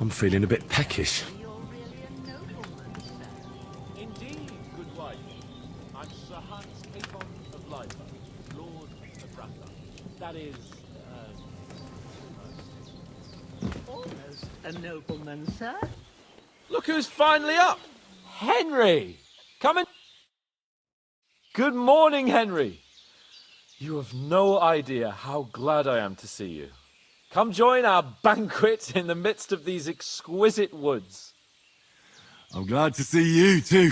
I'm feeling a bit peckish. Indeed, good wife. I'm Sir Hans Capon of Liver, Lord of Ratha. That is, Almost a nobleman, sir. Look who's finally up! Henry! Come in. Good morning, Henry. You have no idea how glad I am to see you. Come join our banquet in the midst of these exquisite woods. I'm glad to see you too.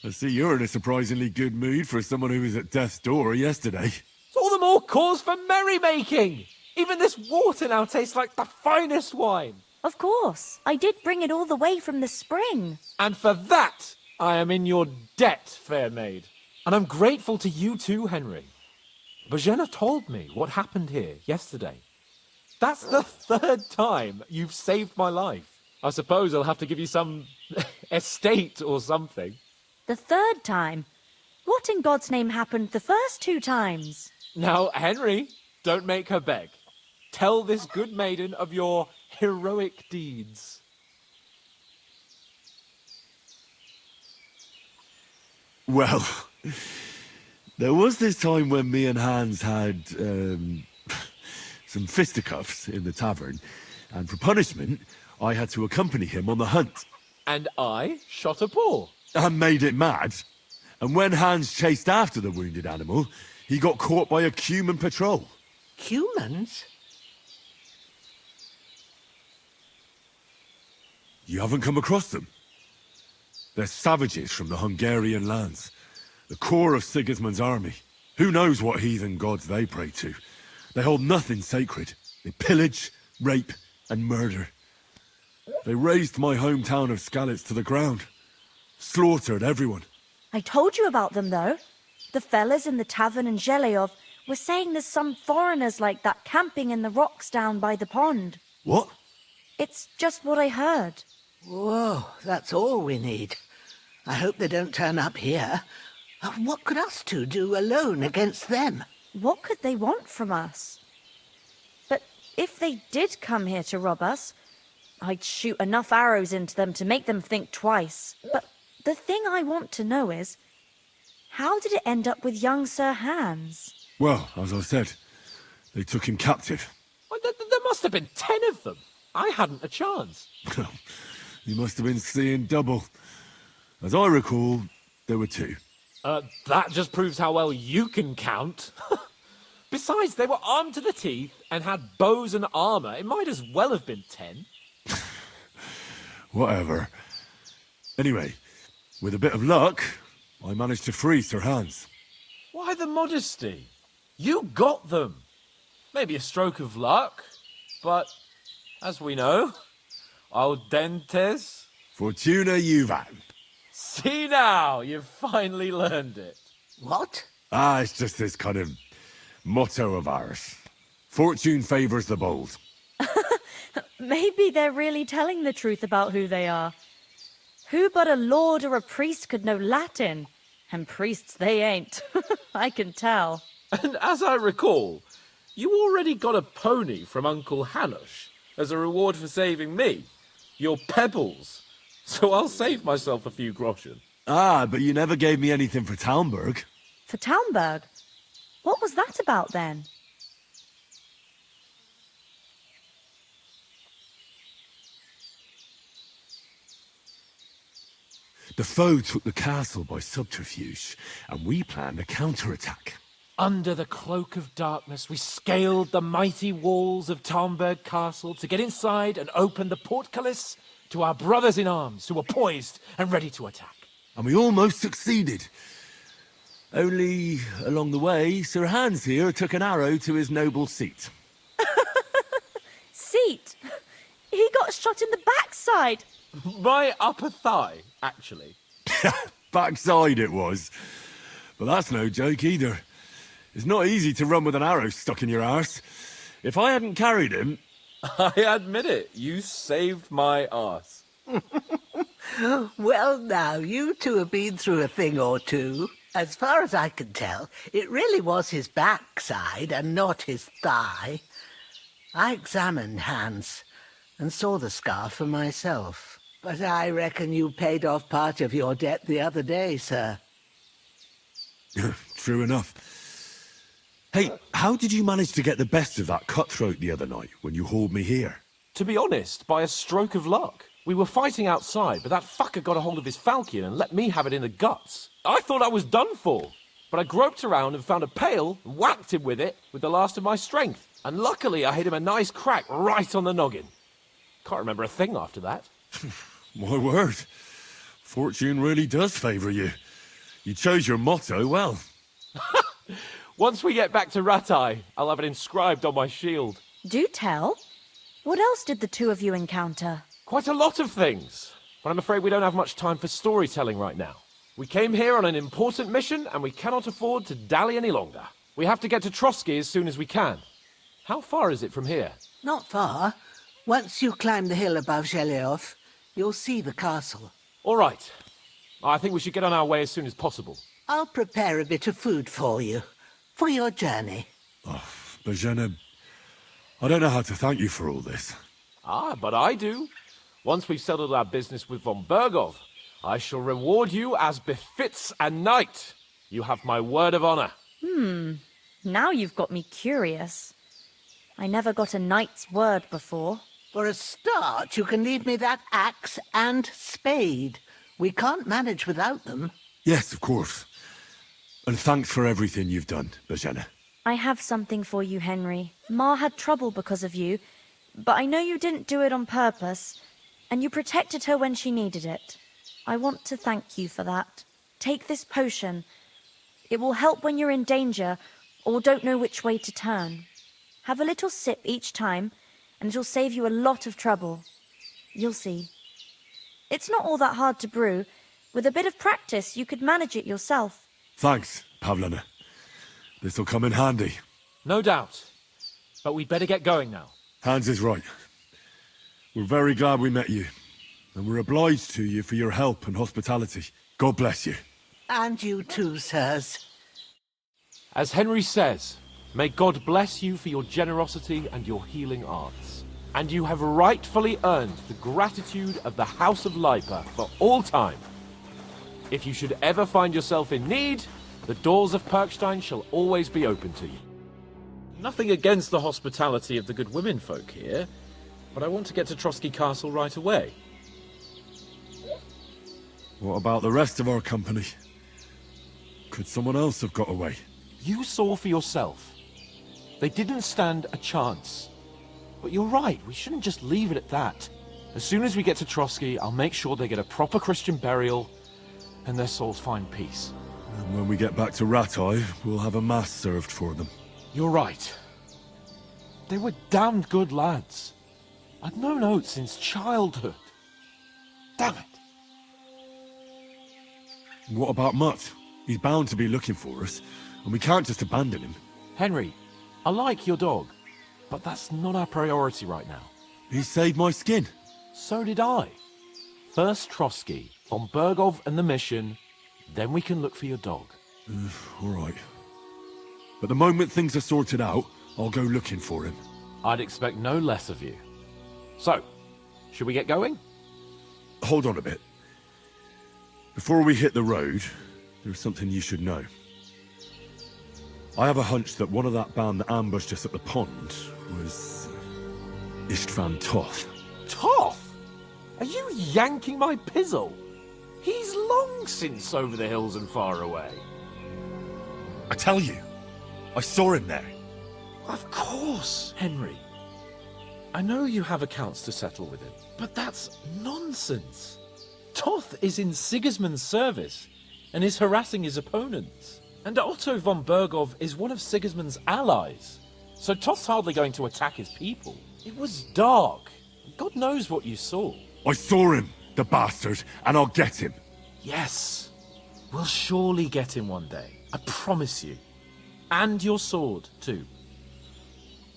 I see you're in a surprisingly good mood for someone who was at death's door yesterday. It's all the more cause for merrymaking! Even this water now tastes like the finest wine. Of course. I did bring it all the way from the spring. And for that, I am in your debt, fair maid. And I'm grateful to you too, Henry. Bajena told me what happened here yesterday. That's the third time you've saved my life. I suppose I'll have to give you some estate or something. The third time? What in God's name happened the first 2 times? Now, Henry, don't make her beg. Tell this good maiden of your heroic deeds. Well, there was this time when me and Hans had some fisticuffs in the tavern, and for punishment, I had to accompany him on the hunt. And I shot a boar. And made it mad. And when Hans chased after the wounded animal, he got caught by a Cuman patrol. Humans? You haven't come across them? They're savages from the Hungarian lands. The core of Sigismund's army. Who knows what heathen gods they pray to? They hold nothing sacred. They pillage, rape, and murder. They razed my hometown of Skalitz to the ground. Slaughtered everyone. I told you about them, though. The fellas in the tavern in Zheleyov were saying there's some foreigners like that camping in the rocks down by the pond. What? It's just what I heard. Whoa, that's all we need. I hope they don't turn up here. What could us two do alone against them? What could they want from us? But if they did come here to rob us, I'd shoot enough arrows into them to make them think twice. But the thing I want to know is, how did it end up with young Sir Hans? Well, as I said, they took him captive. Well, there must have been 10 of them. I hadn't a chance. You must have been seeing double. As I recall, there were 2. That just proves how well you can count. Besides, they were armed to the teeth and had bows and armor. It might as well have been 10. Whatever. Anyway, with a bit of luck, I managed to free Sir Hans. Why the modesty? You got them. Maybe a stroke of luck, but as we know, audentes. Fortuna juvat. See now, you've finally learned it. What? It's just this kind of motto of ours. Fortune favors the bold. Maybe they're really telling the truth about who they are. Who but a lord or a priest could know Latin? And priests they ain't. I can tell. And as I recall, you already got a pony from Uncle Hanush as a reward for saving me. Your pebbles. So I'll save myself a few groschen. But you never gave me anything for Talmberg. For Talmberg? What was that about then? The foe took the castle by subterfuge, and we planned a counterattack. Under the cloak of darkness, we scaled the mighty walls of Talmberg Castle to get inside and open the portcullis to our brothers in arms who were poised and ready to attack. And we almost succeeded. Only, along the way, Sir Hans here took an arrow to his noble seat. Seat? He got shot in the backside. My upper thigh, actually. Backside it was. But that's no joke either. It's not easy to run with an arrow stuck in your arse. If I hadn't carried him... I admit it, you saved my arse. Well, now, you two have been through a thing or two. As far as I can tell, it really was his backside and not his thigh. I examined Hans. and saw the scar for myself. But I reckon you paid off part of your debt the other day, sir. True enough. Hey, how did you manage to get the best of that cutthroat the other night when you hauled me here? To be honest, by a stroke of luck. We were fighting outside, but that fucker got a hold of his falchion and let me have it in the guts. I thought I was done for. But I groped around and found a pail and whacked him with it with the last of my strength. And luckily I hit him a nice crack right on the noggin. Can't remember a thing after that. My word. Fortune really does favour you. You chose your motto well. Once we get back to Ratai, I'll have it inscribed on my shield. Do tell. What else did the two of you encounter? Quite a lot of things. But I'm afraid we don't have much time for storytelling right now. We came here on an important mission, and we cannot afford to dally any longer. We have to get to Trotsky as soon as we can. How far is it from here? Not far. Once you climb the hill above Zheleov, you'll see the castle. All right. I think we should get on our way as soon as possible. I'll prepare a bit of food for you, for your journey. Bozhena, I don't know how to thank you for all this. Ah, but I do. Once we've settled our business with von Bergov, I shall reward you as befits a knight. You have my word of honor. Now you've got me curious. I never got a knight's word before. For a start, you can leave me that axe and spade. We can't manage without them. Yes, of course. And thanks for everything you've done, Bozhena. I have something for you, Henry. Ma had trouble because of you, but I know you didn't do it on purpose, and you protected her when she needed it. I want to thank you for that. Take this potion. It will help when you're in danger or don't know which way to turn. Have a little sip each time, and it'll save you a lot of trouble. You'll see. It's not all that hard to brew. With a bit of practice, you could manage it yourself. Thanks, Pavlana. This'll come in handy. No doubt. But we'd better get going now. Hans is right. We're very glad we met you. And we're obliged to you for your help and hospitality. God bless you. And you too, sirs. As Henry says, may God bless you for your generosity and your healing arts. And you have rightfully earned the gratitude of the House of Lipa for all time. If you should ever find yourself in need, the doors of Perkstein shall always be open to you. Nothing against the hospitality of the good women folk here, but I want to get to Trotsky Castle right away. What about the rest of our company? Could someone else have got away? You saw for yourself. They didn't stand a chance. But you're right, we shouldn't just leave it at that. As soon as we get to Trotsky, I'll make sure they get a proper Christian burial and their souls find peace. And when we get back to Ratai, we'll have a mass served for them. You're right. They were damned good lads. I'd known Oates since childhood. Damn it. What about Mutt? He's bound to be looking for us, and we can't just abandon him. Henry, I like your dog, but that's not our priority right now. He saved my skin. So did I. First Trotsky, von Bergov and the mission, then we can look for your dog. All right. But the moment things are sorted out, I'll go looking for him. I'd expect no less of you. So, should we get going? Hold on a bit. Before we hit the road, there's something you should know. I have a hunch that one of that band that ambushed us at the pond was Istvan Toth. Toth? Are you yanking my pizzle? He's long since over the hills and far away. I tell you, I saw him there. Of course, Henry. I know you have accounts to settle with him, but that's nonsense. Toth is in Sigismund's service and is harassing his opponents. And Otto von Bergov is one of Sigismund's allies. So Toth's hardly going to attack his people. It was dark. God knows what you saw. I saw him, the bastard, and I'll get him. Yes. We'll surely get him one day. I promise you. And your sword, too.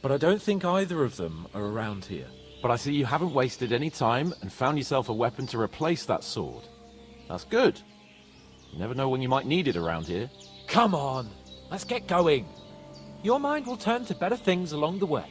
But I don't think either of them are around here. But I see you haven't wasted any time and found yourself a weapon to replace that sword. That's good. You never know when you might need it around here. Come on, let's get going. Your mind will turn to better things along the way.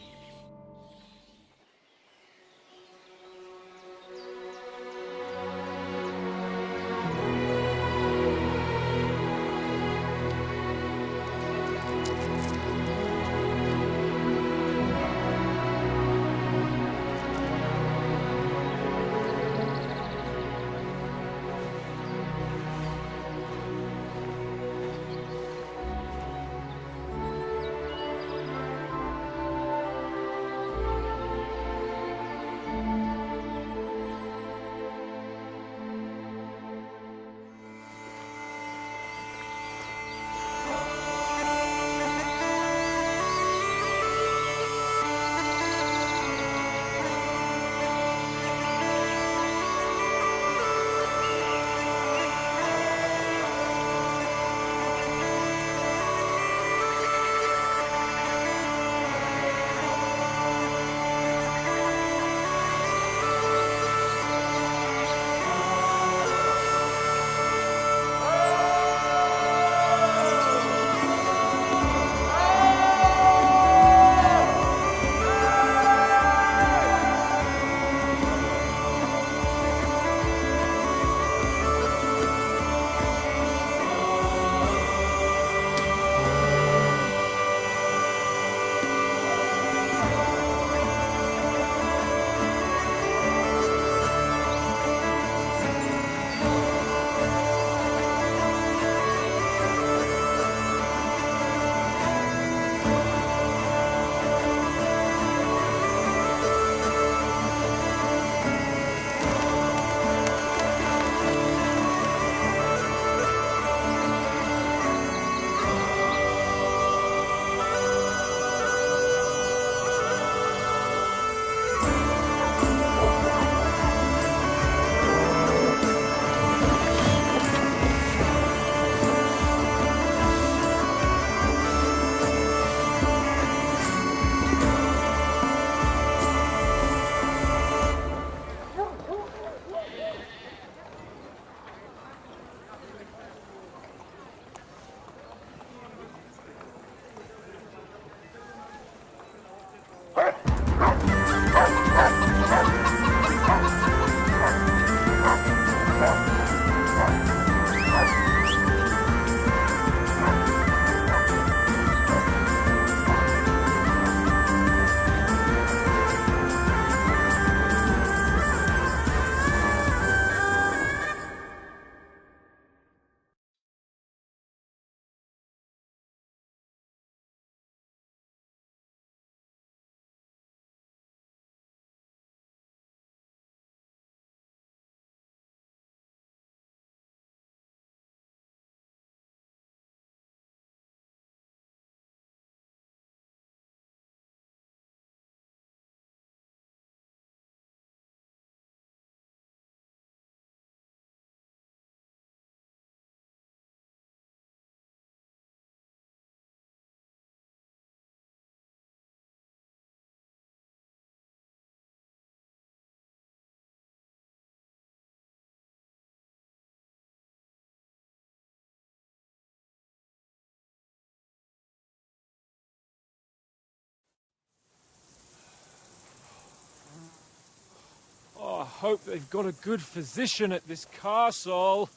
hope they've got a good physician at this castle.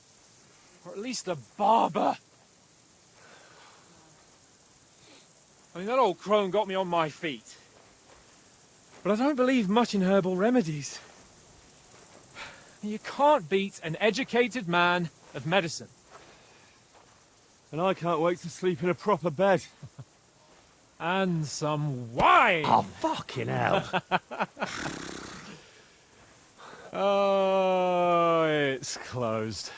Or at least a barber. I mean, that old crone got me on my feet. But I don't believe much in herbal remedies. You can't beat an educated man of medicine. And I can't wait to sleep in a proper bed. And some wine! Oh, fucking hell. Oh, it's closed.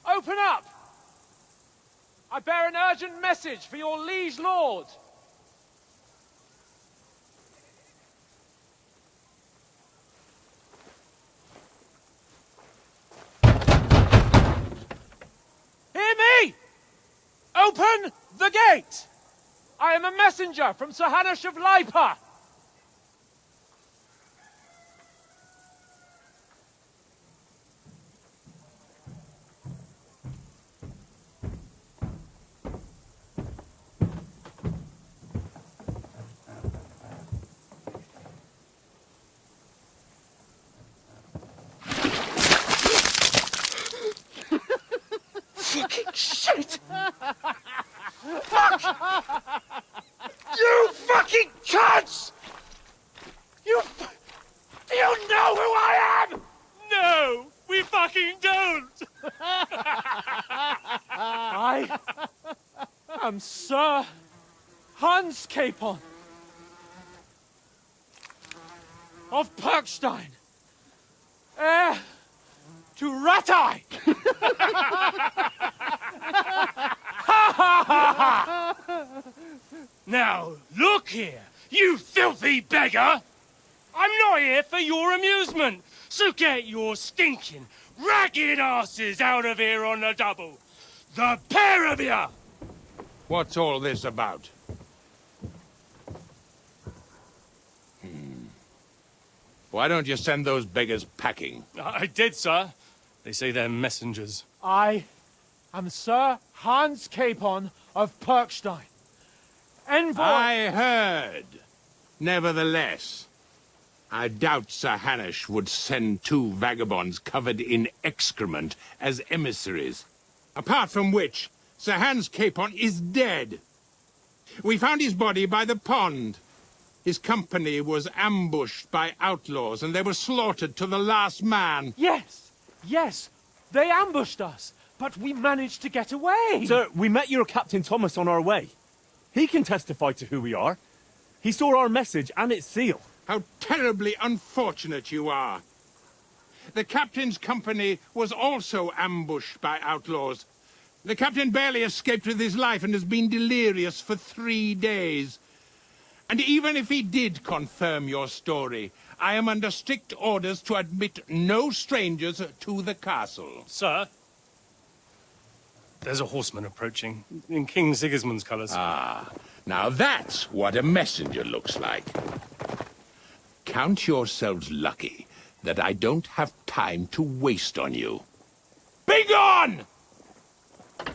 Open up! I bear an urgent message for your liege lord. Hear me! Open the gate! I am a messenger from Sir Hanush of Lipa. Fucking shit! Fuck! You fucking cunts! Do you know who I am? No, we fucking don't. I am Sir Hans Capon of Perkstein, heir to Ratai. Now, look here, you filthy beggar! I'm not here for your amusement, so get your stinking, ragged asses out of here on the double. The pair of you! What's all this about? Why don't you send those beggars packing? I did, sir. They say they're messengers. I am Sir Hans Capon of Perkstein, envoy. I heard. Nevertheless, I doubt Sir Hanush would send two vagabonds covered in excrement as emissaries. Apart from which, Sir Hans Capon is dead. We found his body by the pond. His company was ambushed by outlaws, and they were slaughtered to the last man. Yes, they ambushed us, but we managed to get away. Sir, we met your Captain Thomas on our way. He can testify to who we are. He saw our message and its seal. How terribly unfortunate you are. The captain's company was also ambushed by outlaws. The captain barely escaped with his life and has been delirious for 3 days. And even if he did confirm your story, I am under strict orders to admit no strangers to the castle. Sir, there's a horseman approaching, in King Sigismund's colours. Ah, now that's what a messenger looks like. Count yourselves lucky that I don't have time to waste on you. Be gone! I'm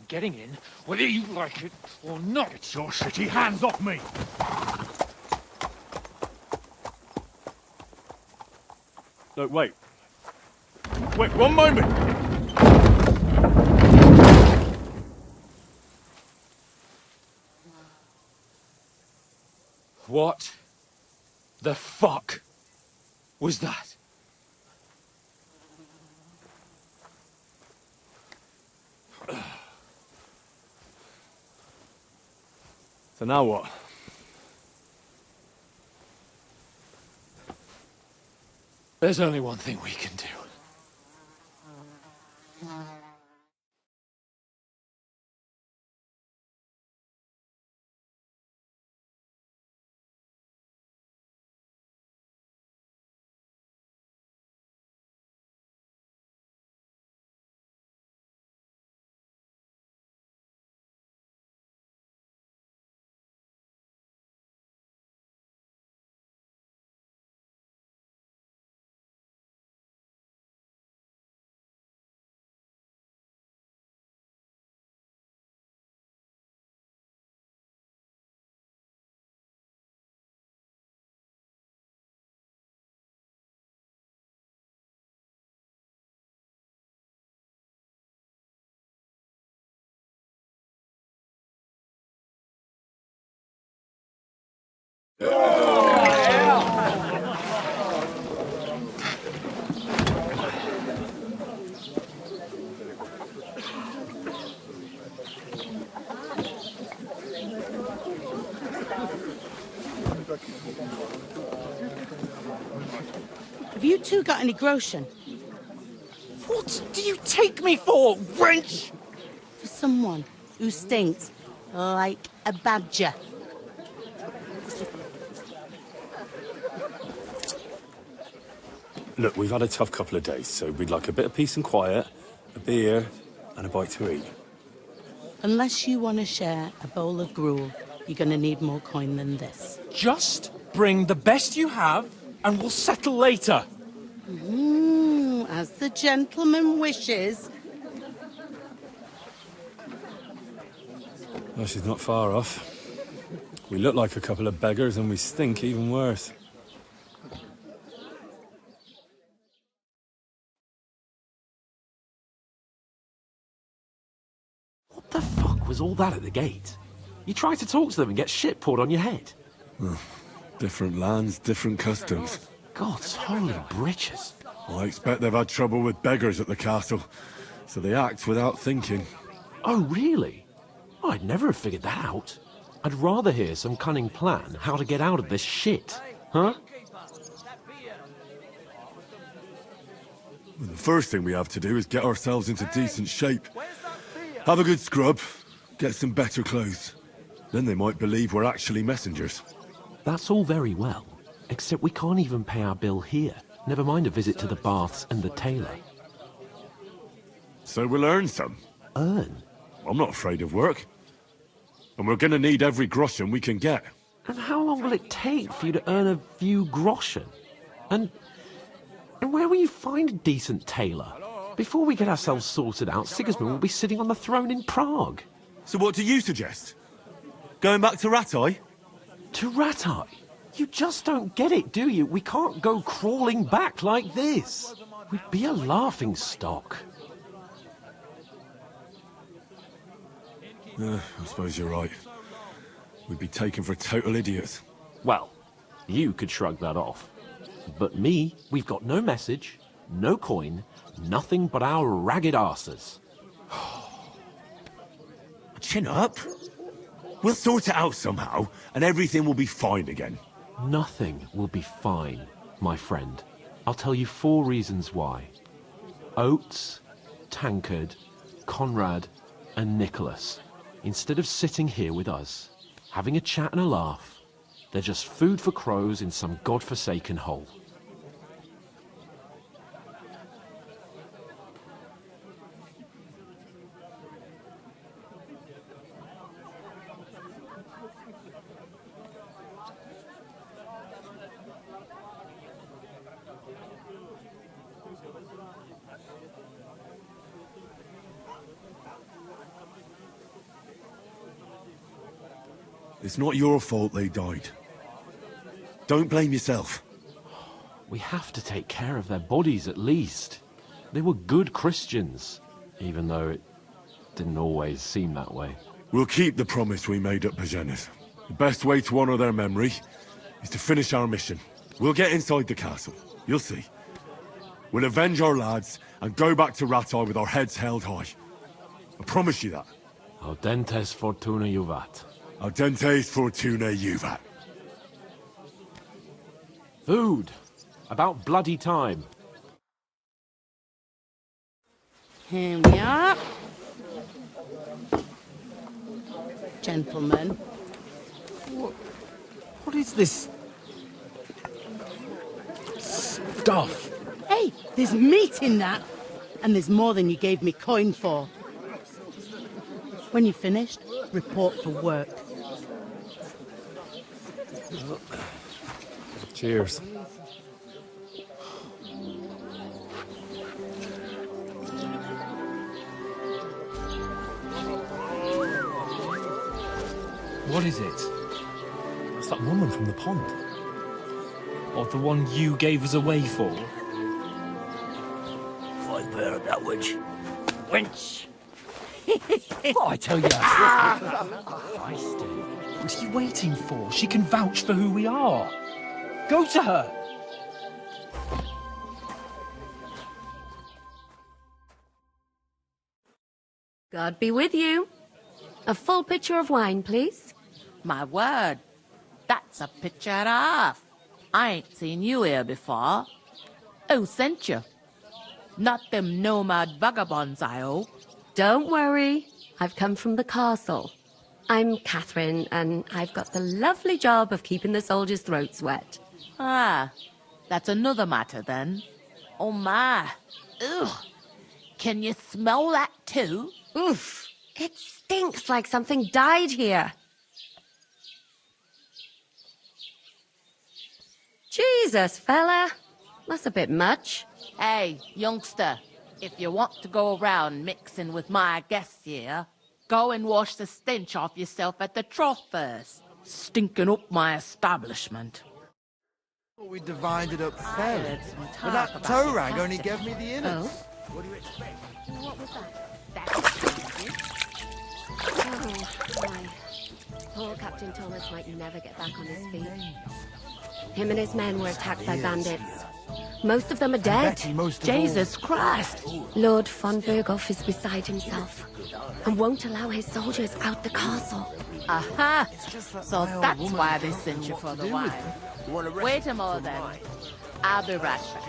getting in, whether you like it or not. Get your shitty hands off me! No, wait. Wait, one moment! What the fuck was that? So now what? There's only one thing we can do. Have you two got any groschen? What do you take me for, wench? For someone who stinks like a badger. Look, we've had a tough couple of days, so we'd like a bit of peace and quiet, a beer, and a bite to eat. Unless you want to share a bowl of gruel, you're going to need more coin than this. Just bring the best you have, and we'll settle later. As the gentleman wishes. Well, she's not far off. We look like a couple of beggars, and we stink even worse. What the fuck was all that at the gate? You try to talk to them and get shit poured on your head. Different lands, different customs. God's holy britches. I expect they've had trouble with beggars at the castle, so they act without thinking. Oh, really? I'd never have figured that out. I'd rather hear some cunning plan how to get out of this shit. Huh? The first thing we have to do is get ourselves into decent shape. Have a good scrub, get some better clothes. Then they might believe we're actually messengers. That's all very well, except we can't even pay our bill here. Never mind a visit to the baths and the tailor. So we'll earn some. Earn? I'm not afraid of work. And we're gonna need every groschen we can get. And how long will it take for you to earn a few groschen? And where will you find a decent tailor? Before we get ourselves sorted out, Sigismund will be sitting on the throne in Prague. So what do you suggest? Going back to Ratai? To Ratai? You just don't get it, do you? We can't go crawling back like this. We'd be a laughing stock. I suppose you're right. We'd be taken for total idiots. Well, you could shrug that off. But me, we've got no message, no coin, nothing but our ragged arses. Chin up. We'll sort it out somehow, and everything will be fine again. Nothing will be fine, my friend. I'll tell you 4 reasons why. Oates, Tankard, Conrad, and Nicholas, instead of sitting here with us, having a chat and a laugh, they're just food for crows in some godforsaken hole. It's not your fault they died. Don't blame yourself. We have to take care of their bodies at least. They were good Christians, even though it didn't always seem that way. We'll keep the promise we made at Bajenis. The best way to honor their memory is to finish our mission. We'll get inside the castle. You'll see. We'll avenge our lads and go back to Ratai with our heads held high. I promise you that. Audentes fortuna juvat. Audentes fortuna juvat. Food. About bloody time. Here we are. Gentlemen. What is this stuff? Hey, there's meat in that. And there's more than you gave me coin for. When you're finished, report for work. Cheers. What is it? It's that woman from the pond. Or the one you gave us away for? I bear that wench. Wench! Oh, I tell you. Feisty. What are you waiting for? She can vouch for who we are. Go to her. God be with you. A full pitcher of wine, please. My word, that's a picture and a half. I ain't seen you here before. Who sent you? Not them nomad vagabonds, I hope. Don't worry. I've come from the castle. I'm Catherine, and I've got the lovely job of keeping the soldiers' throats wet. Ah, that's another matter then. Oh my. Ugh. Can you smell that too? Oof. It stinks like something died here. Jesus, fella. That's a bit much. Hey, youngster, if you want to go around mixing with my guests here, go and wash the stench off yourself at the trough first. Stinking up my establishment. We divided up fairly, but that toe rag only gave me the innards. Oh? What do you expect? What was that? Oh, my. Poor Captain Thomas might never get back on his feet. Him and his men were attacked by bandits. Most of them are dead. Jesus Christ! Lord von Berghoff is beside himself and won't allow his soldiers out the castle. Aha! So that's why they sent you for the wine. Wait a moment then. I'll be right back.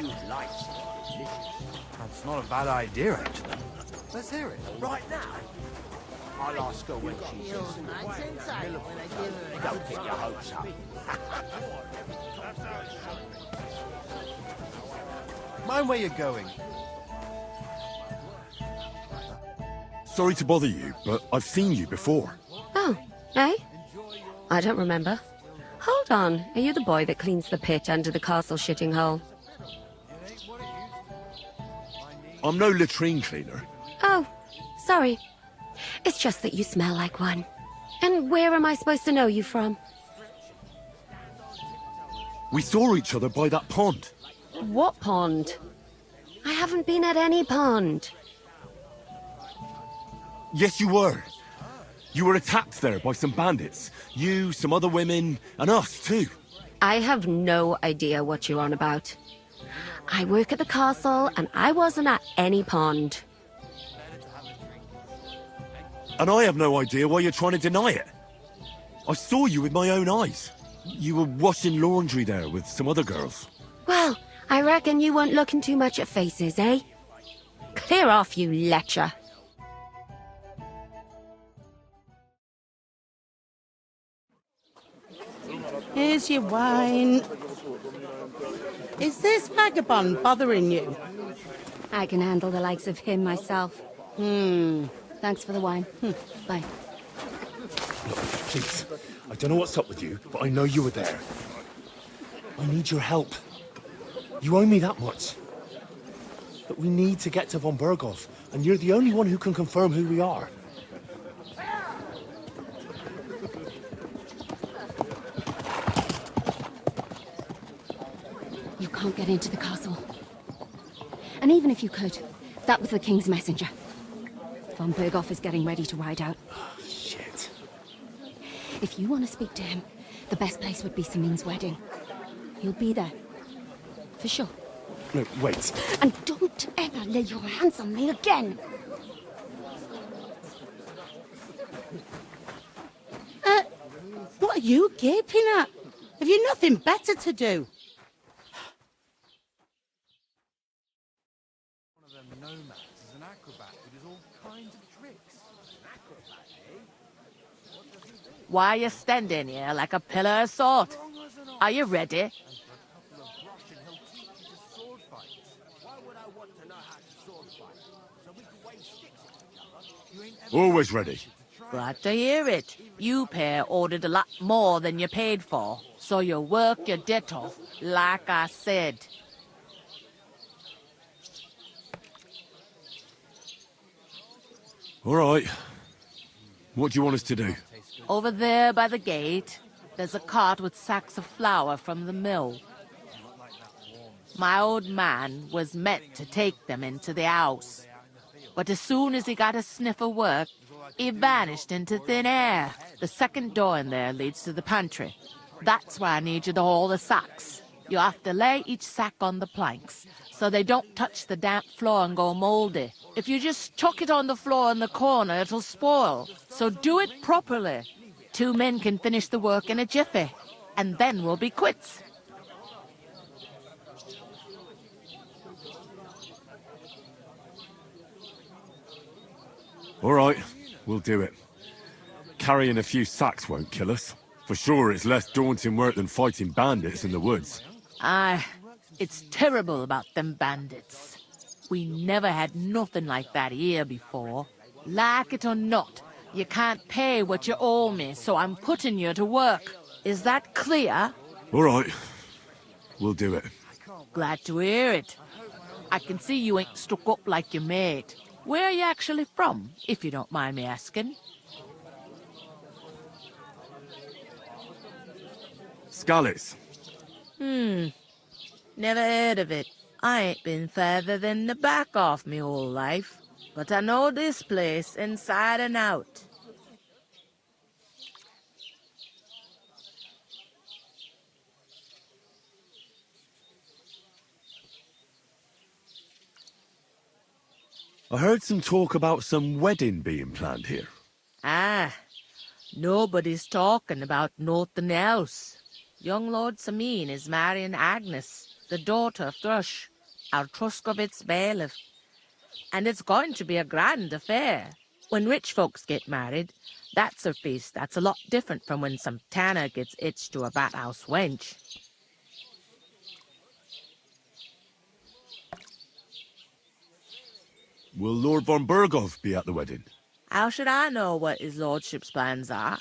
That's not a bad idea, actually. Let's hear it. Right now. I'll ask her when she's Don't get your hopes up. Mind where you're going. Sorry to bother you, but I've seen you before. Oh, eh? I don't remember. Hold on, are you the boy that cleans the pit under the castle shitting hole? I'm no latrine cleaner. Oh, sorry. It's just that you smell like one. And where am I supposed to know you from? We saw each other by that pond. What pond? I haven't been at any pond. Yes, you were. You were attacked there by some bandits. You, some other women, and us too. I have no idea what you're on about. I work at the castle, and I wasn't at any pond. And I have no idea why you're trying to deny it. I saw you with my own eyes. You were washing laundry there with some other girls. Well, I reckon you weren't looking too much at faces, eh? Clear off, you lecher. Here's your wine. Is this vagabond bothering you? I can handle the likes of him myself. Thanks for the wine. Bye. Look, please. I don't know what's up with you, but I know you were there. I need your help. You owe me that much. But we need to get to von Berghoff, and you're the only one who can confirm who we are. You can't get into the castle. And even if you could, that was the King's messenger. Von Berghoff is getting ready to ride out. Shit. If you want to speak to him, the best place would be Samin's wedding. He'll be there. For sure. No, wait. And don't ever lay your hands on me again! What are you gaping at? Have you nothing better to do? One of them nomads is an acrobat who does all kinds of tricks. An acrobat, eh? What does he do? Why are you standing here like a pillar of salt? Are you ready? Always ready. Glad to hear it. You pair ordered a lot more than you paid for, so you work your debt off, like I said. All right. What do you want us to do? Over there by the gate, there's a cart with sacks of flour from the mill. My old man was meant to take them into the house. But as soon as he got a sniff of work, He vanished into thin air. The second door in there leads to the pantry. That's where I need you to haul the sacks. You have to lay each sack on the planks, so they don't touch the damp floor and go mouldy. If you just chuck it on the floor in the corner, it'll spoil. So do it properly. 2 men can finish the work in a jiffy, and then we'll be quits. All right, we'll do it. Carrying a few sacks won't kill us. For sure, it's less daunting work than fighting bandits in the woods. Aye, it's terrible about them bandits. We never had nothing like that here before. Like it or not, you can't pay what you owe me, so I'm putting you to work. Is that clear? All right, we'll do it. Glad to hear it. I can see you ain't stuck up like your mate. Where are you actually from, if you don't mind me asking? Scallis. Never heard of it. I ain't been further than the back off me whole life, but I know this place inside and out. I heard some talk about some wedding being planned here. Ah, nobody's talking about nothing else. Young Lord Samin is marrying Agnes, the daughter of Thrush, our Truscovitz bailiff. And it's going to be a grand affair. When rich folks get married, that's a feast that's a lot different from when some tanner gets hitched to a bathouse wench. Will Lord von Burgov be at the wedding? How should I know what his lordship's plans are?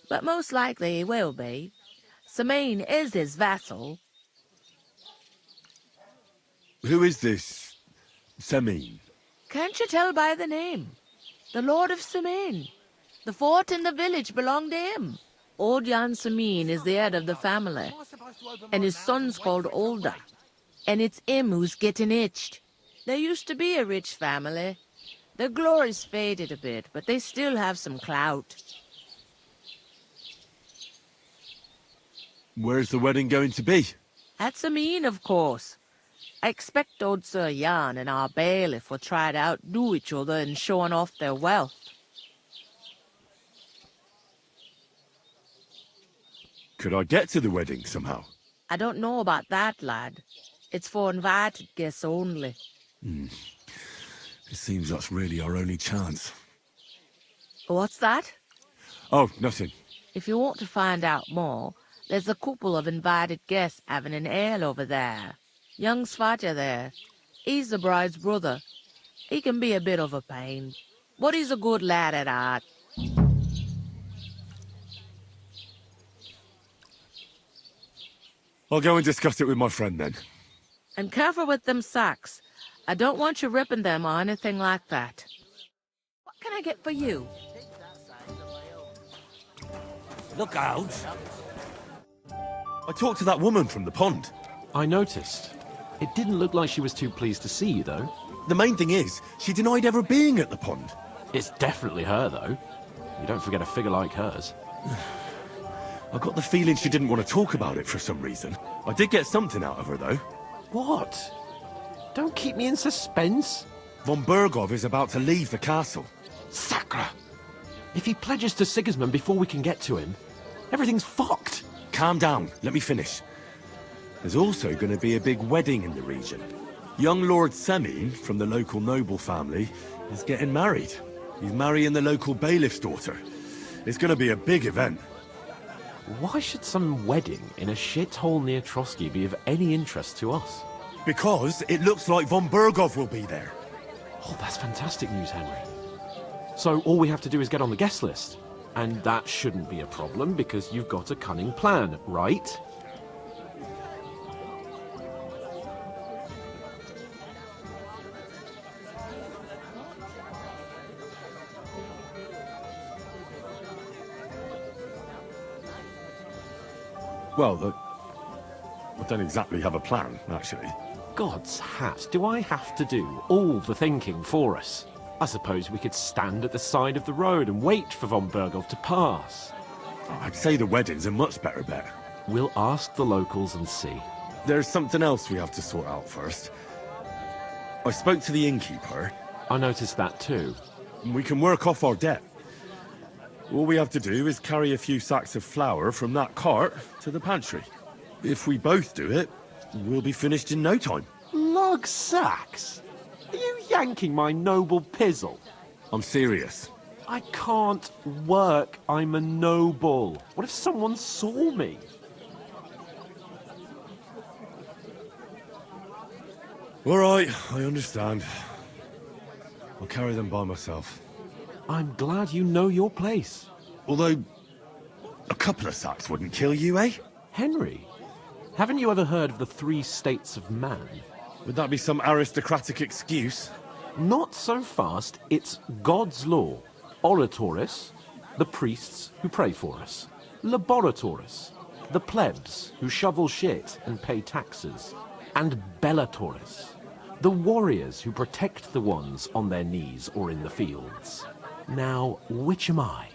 But most likely he will be. Samin is his vassal. Who is this Semin? Can't you tell by the name? The Lord of Samin. The fort and the village belong to him. Old Jan Samin is the head of the family, and his son's called Olda. And it's him who's getting itched. There used to be a rich family. Their glory's faded a bit, but they still have some clout. Where's the wedding going to be? At Samin, of course. I expect old Sir Jan and our bailiff will try to outdo each other in showing off their wealth. Could I get to the wedding somehow? I don't know about that, lad. It's for invited guests only. It seems that's really our only chance. What's that? Oh, nothing. If you want to find out more, there's a couple of invited guests having an ale over there. Young Svaja there. He's the bride's brother. He can be a bit of a pain, but he's a good lad at heart. I'll go and discuss it with my friend then. And careful with them sacks. I don't want you ripping them or anything like that. What can I get for you? Look out! I talked to that woman from the pond. I noticed. It didn't look like she was too pleased to see you, though. The main thing is, she denied ever being at the pond. It's definitely her, though. You don't forget a figure like hers. I got the feeling she didn't want to talk about it for some reason. I did get something out of her, though. What? Don't keep me in suspense. Von Burgov is about to leave the castle. Sacre! If he pledges to Sigismund before we can get to him, everything's fucked. Calm down. Let me finish. There's also going to be a big wedding in the region. Young Lord Semin, from the local noble family, is getting married. He's marrying the local bailiff's daughter. It's going to be a big event. Why should some wedding in a shithole near Trotsky be of any interest to us? Because it looks like von Burgov will be there. Oh, that's fantastic news, Henry. So all we have to do is get on the guest list. And that shouldn't be a problem because you've got a cunning plan, right? Well, I don't exactly have a plan, actually. God's hat, do I have to do all the thinking for us? I suppose we could stand at the side of the road and wait for von Berghoff to pass. I'd say the wedding's a much better bet. We'll ask the locals and see. There's something else we have to sort out first. I spoke to the innkeeper. I noticed that too. We can work off our debt. All we have to do is carry a few sacks of flour from that cart to the pantry. If we both do it, we'll be finished in no time. Lug sacks? Are you yanking my noble pizzle? I'm serious. I can't work. I'm a noble. What if someone saw me? All right, I understand. I'll carry them by myself. I'm glad you know your place. Although, a couple of sacks wouldn't kill you, eh? Henry, haven't you ever heard of the 3 states of man? Would that be some aristocratic excuse? Not so fast. It's God's law. Oratoris, the priests who pray for us. Laboratoris, the plebs who shovel shit and pay taxes. And Bellatoris, the warriors who protect the ones on their knees or in the fields. Now, which am I?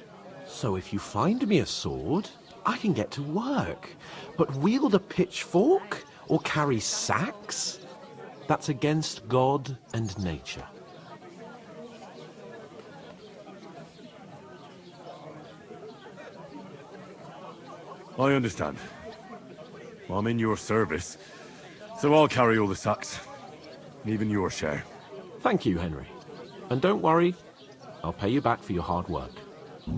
So if you find me a sword, I can get to work. But wield a pitchfork or carry sacks? That's against God and nature. I understand. I'm in your service, so I'll carry all the sacks. Even your share. Thank you, Henry. And don't worry, I'll pay you back for your hard work.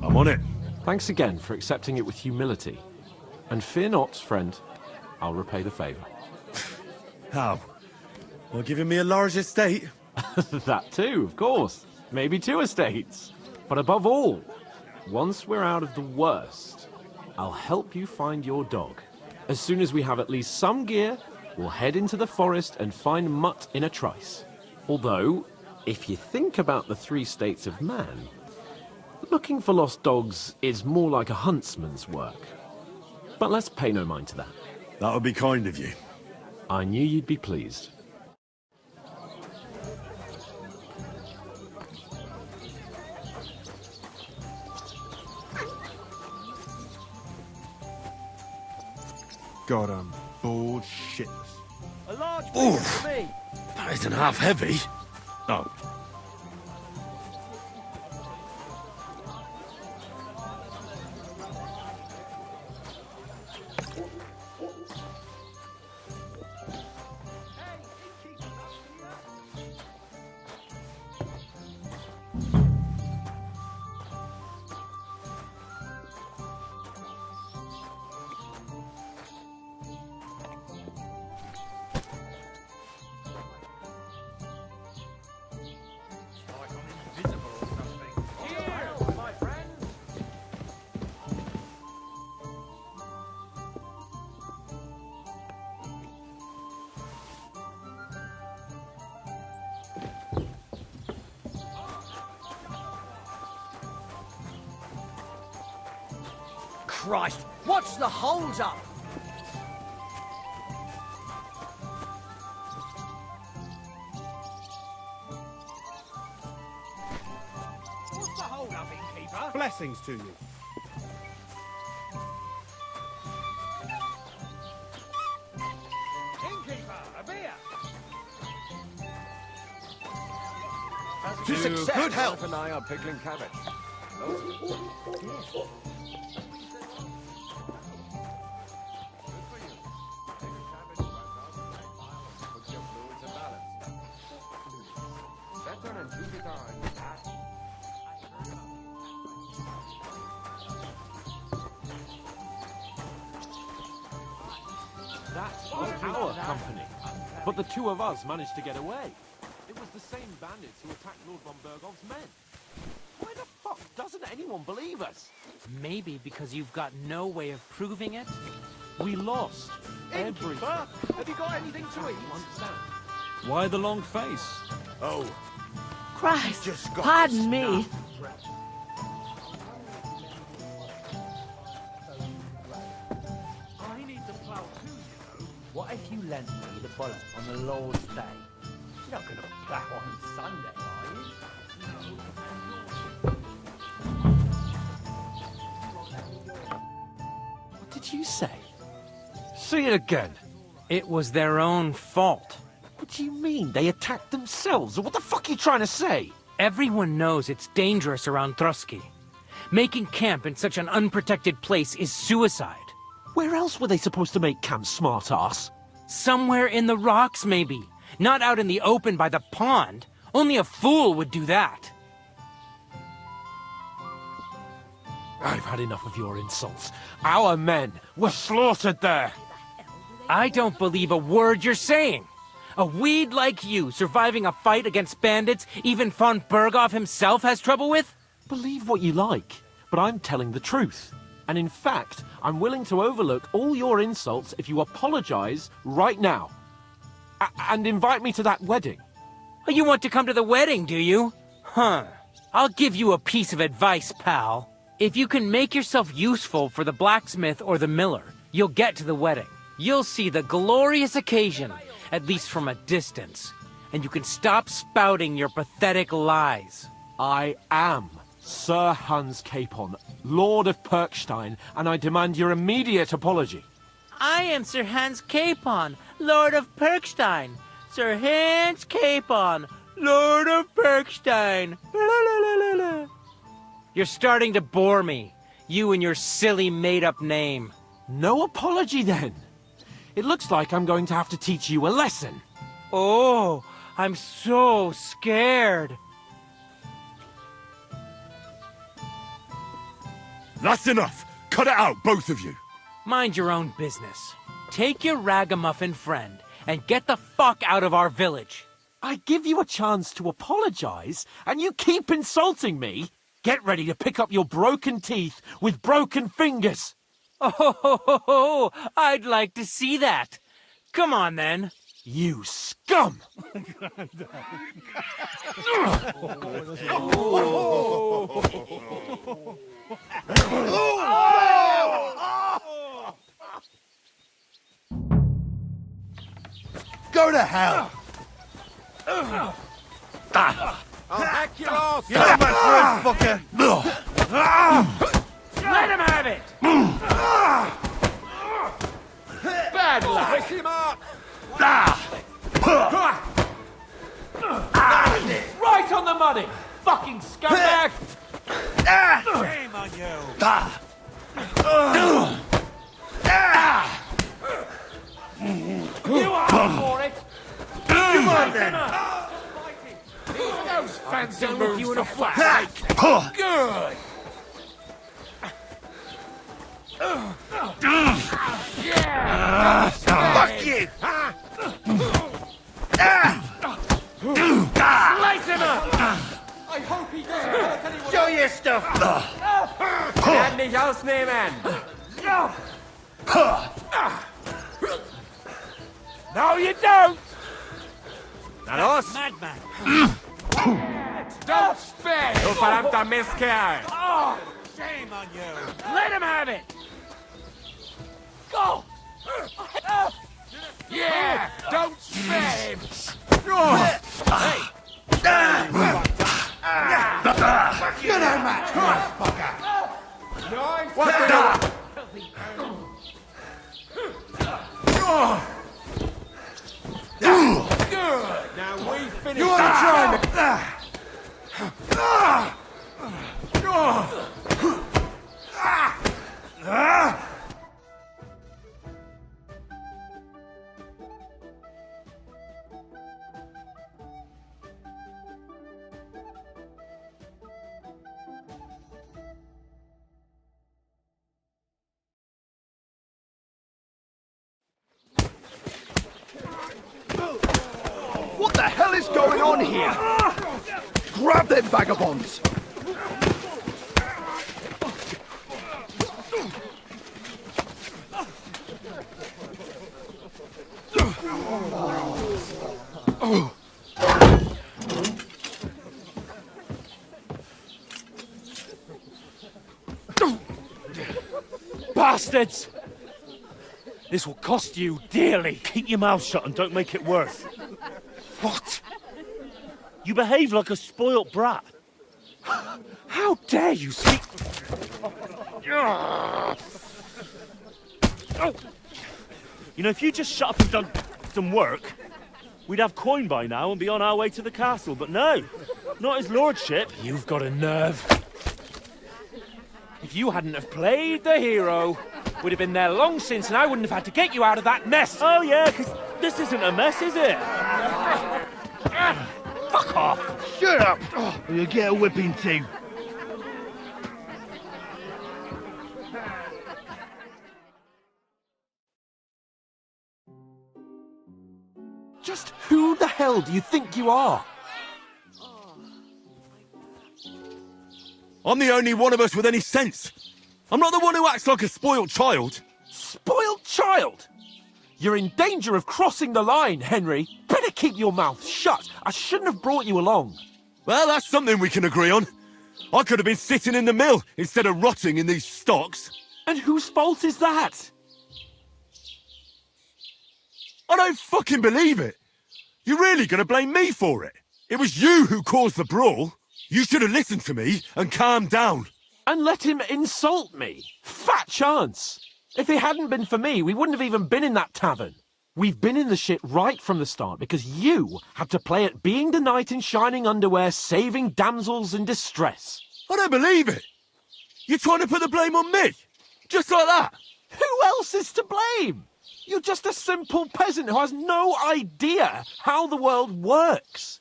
I'm on it. Thanks again for accepting it with humility. And fear not, friend, I'll repay the favor. How? Well, giving me a large estate? That too, of course. Maybe 2 estates. But above all, once we're out of the worst, I'll help you find your dog. As soon as we have at least some gear, we'll head into the forest and find Mutt in a trice. Although, if you think about the 3 states of man, looking for lost dogs is more like a huntsman's work. But let's pay no mind to that. That would be kind of you. I knew you'd be pleased. God, I'm bored shitless. A large Oof. piece for me. That isn't half heavy. Oh. Christ, what's the hold up? What's the hold up, innkeeper? Blessings to you. Innkeeper, a beer. To success. good health. And I are pickling cabbage. That was our company. But the 2 of us managed to get away. It was the same bandits who attacked Lord von Berghoff's men. Why the fuck doesn't anyone believe us? Maybe because you've got no way of proving it? We lost everything. Innkeeper, have you got anything to eat? Understand? Why the long face? Oh, Christ, just got pardon me. I need the plough too, you know. What if you lent me the bullet on the Lord's Day? You're not going to plough on Sunday, are you? What did you say? Say it again. It was their own fault. What do you mean? They attacked themselves? What the fuck are you trying to say? Everyone knows it's dangerous around Trotsky. Making camp in such an unprotected place is suicide. Where else were they supposed to make camp, smartass? Somewhere in the rocks, maybe. Not out in the open by the pond. Only a fool would do that. I've had enough of your insults. Our men were slaughtered there. I don't believe a word you're saying. A weed like you surviving a fight against bandits even von Berghoff himself has trouble with? Believe what you like, but I'm telling the truth. And in fact, I'm willing to overlook all your insults if you apologize right now. And invite me to that wedding. Oh, you want to come to the wedding, do you? Huh. I'll give you a piece of advice, pal. If you can make yourself useful for the blacksmith or the miller, you'll get to the wedding. You'll see the glorious occasion, at least from a distance. And you can stop spouting your pathetic lies. I am Sir Hans Capon, Lord of Perkstein, and I demand your immediate apology. I am Sir Hans Capon, Lord of Perkstein. Sir Hans Capon, Lord of Perkstein. You're starting to bore me, you and your silly made-up name. No apology, then. It looks like I'm going to have to teach you a lesson. Oh, I'm so scared. That's enough! Cut it out, both of you! Mind your own business. Take your ragamuffin friend and get the fuck out of our village. I give you a chance to apologize, and you keep insulting me? Get ready to pick up your broken teeth with broken fingers. Oh, I'd like to see that. Come on, then. You scum! Go to hell! I'll hack your ass! Come back for it, fucker! Let him have it! Bad luck! Pick him up! Right on the money! Fucking scumbag! Shame on you! You asked for it! Come on then! Those fancy Done with moves you in for a flash. fuck's sake! Good! Yeah! Fuck you! Slice him up! I hope he doesn't hurt anyone! Show your stuff! Werd nicht ausnehmen! No, you don't! Na los! Madman! Don't spare! Du verdammter Mistkerl! Oh, shame on you! Let him have it! Go! Yeah! Don't spare him! Hey! You're no match for us, fucker! Nice! What's the matter? Good! Now we finish. You want to try me? What the hell is going on here? Grab them vagabonds! Bastards! This will cost you dearly. Keep your mouth shut and don't make it worse. What? You behave like a spoilt brat. How dare you speak... You know, if you just shut up and done some work, we'd have coin by now and be on our way to the castle, but no, not his lordship. You've got a nerve. If you hadn't have played the hero, we'd have been there long since and I wouldn't have had to get you out of that mess. Oh yeah, because this isn't a mess, is it? Fuck off. Shut up, or you'll get a whipping too. Just who the hell do you think you are? I'm the only one of us with any sense. I'm not the one who acts like a spoiled child. Spoiled child? You're in danger of crossing the line, Henry. Better keep your mouth shut. I shouldn't have brought you along. Well, that's something we can agree on. I could have been sitting in the mill instead of rotting in these stocks. And whose fault is that? I don't fucking believe it. You're really going to blame me for it? It was you who caused the brawl. You should have listened to me and calmed down. And let him insult me. Fat chance. If it hadn't been for me, we wouldn't have even been in that tavern. We've been in the shit right from the start because you had to play at being the knight in shining underwear, saving damsels in distress. I don't believe it. You're trying to put the blame on me? Just like that? Who else is to blame? You're just a simple peasant who has no idea how the world works.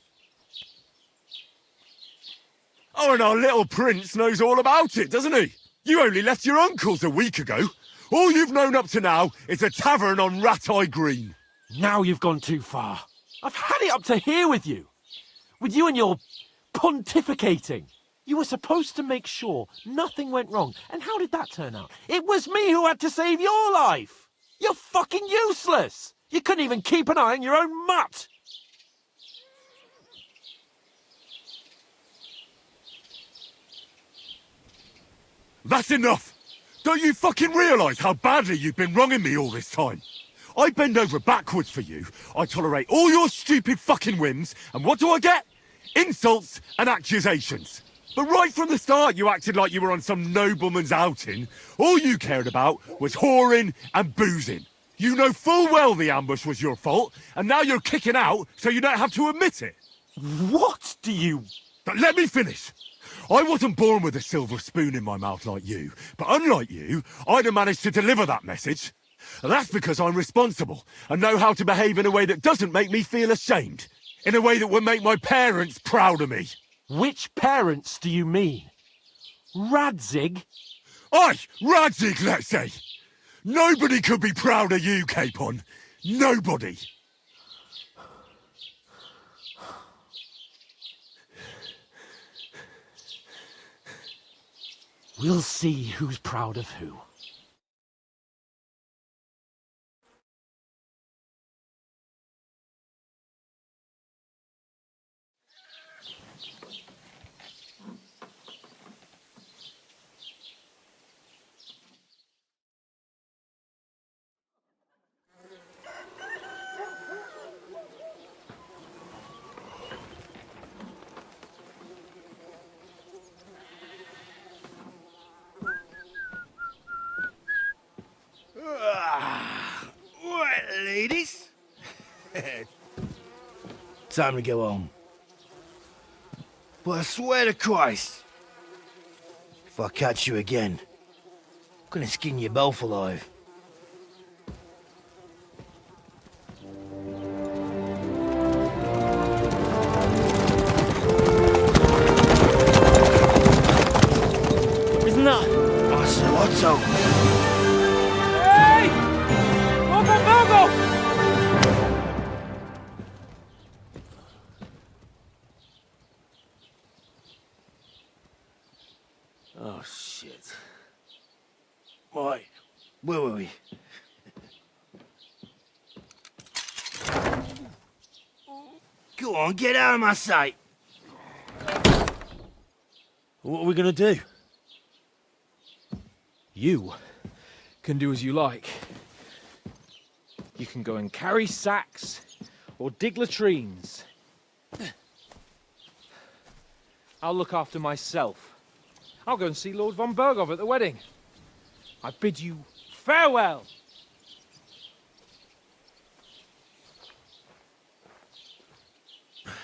Oh, and our little prince knows all about it, doesn't he? You only left your uncle's a week ago. All you've known up to now is a tavern on Rat-Eye Green. Now you've gone too far. I've had it up to here with you. With you and your pontificating. You were supposed to make sure nothing went wrong. And how did that turn out? It was me who had to save your life. You're fucking useless. You couldn't even keep an eye on your own mutt. That's enough! Don't you fucking realise how badly you've been wronging me all this time? I bend over backwards for you, I tolerate all your stupid fucking whims, and what do I get? Insults and accusations. But right from the start you acted like you were on some nobleman's outing. All you cared about was whoring and boozing. You know full well the ambush was your fault, and now you're kicking out so you don't have to admit it. What do you... But let me finish. I wasn't born with a silver spoon in my mouth like you, but unlike you, I'd have managed to deliver that message. That's because I'm responsible and know how to behave in a way that doesn't make me feel ashamed. In a way that would make my parents proud of me. Which parents do you mean? Radzig? Aye, Radzig, let's say. Nobody could be proud of you, Capon. Nobody. We'll see who's proud of who. Right, ladies. Time to go home. But I swear to Christ, if I catch you again, I'm gonna skin you both alive. Isn't that... Otto. Hey! Go! Oh, shit. Right, where were we? Go on, get out of my sight. What are we gonna do? You can do as you like. You can go and carry sacks or dig latrines. I'll look after myself. I'll go and see Lord von Bergov at the wedding. I bid you farewell.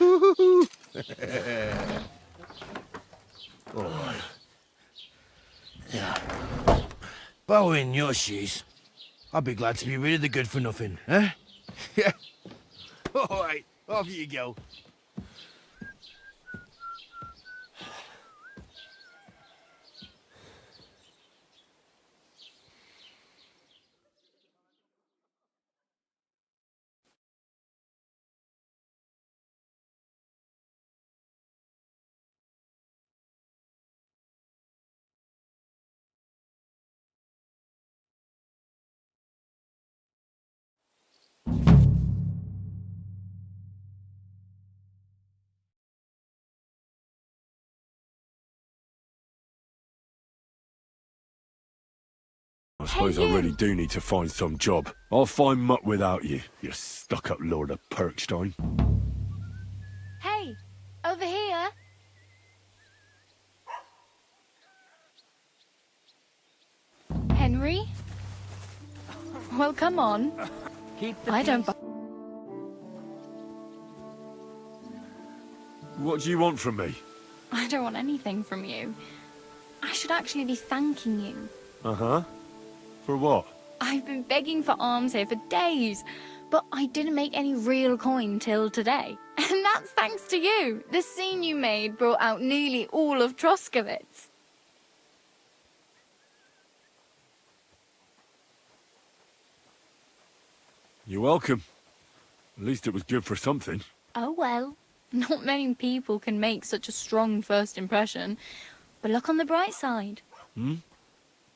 All right. Yeah. If I were in your shoes, I'd be glad to be rid of the good for nothing, eh? Yeah. All right, off you go. I suppose I really do need to find some job. I'll find muck without you, you stuck-up Lord of Perkstein. Hey, over here. Henry? Well, come on. Keep the I don't... What do you want from me? I don't want anything from you. I should actually be thanking you. Uh-huh. For what? I've been begging for alms here for days, but I didn't make any real coin till today. And that's thanks to you. The scene you made brought out nearly all of Troskowitz. You're welcome. At least it was good for something. Oh well. Not many people can make such a strong first impression. But look on the bright side. Hmm?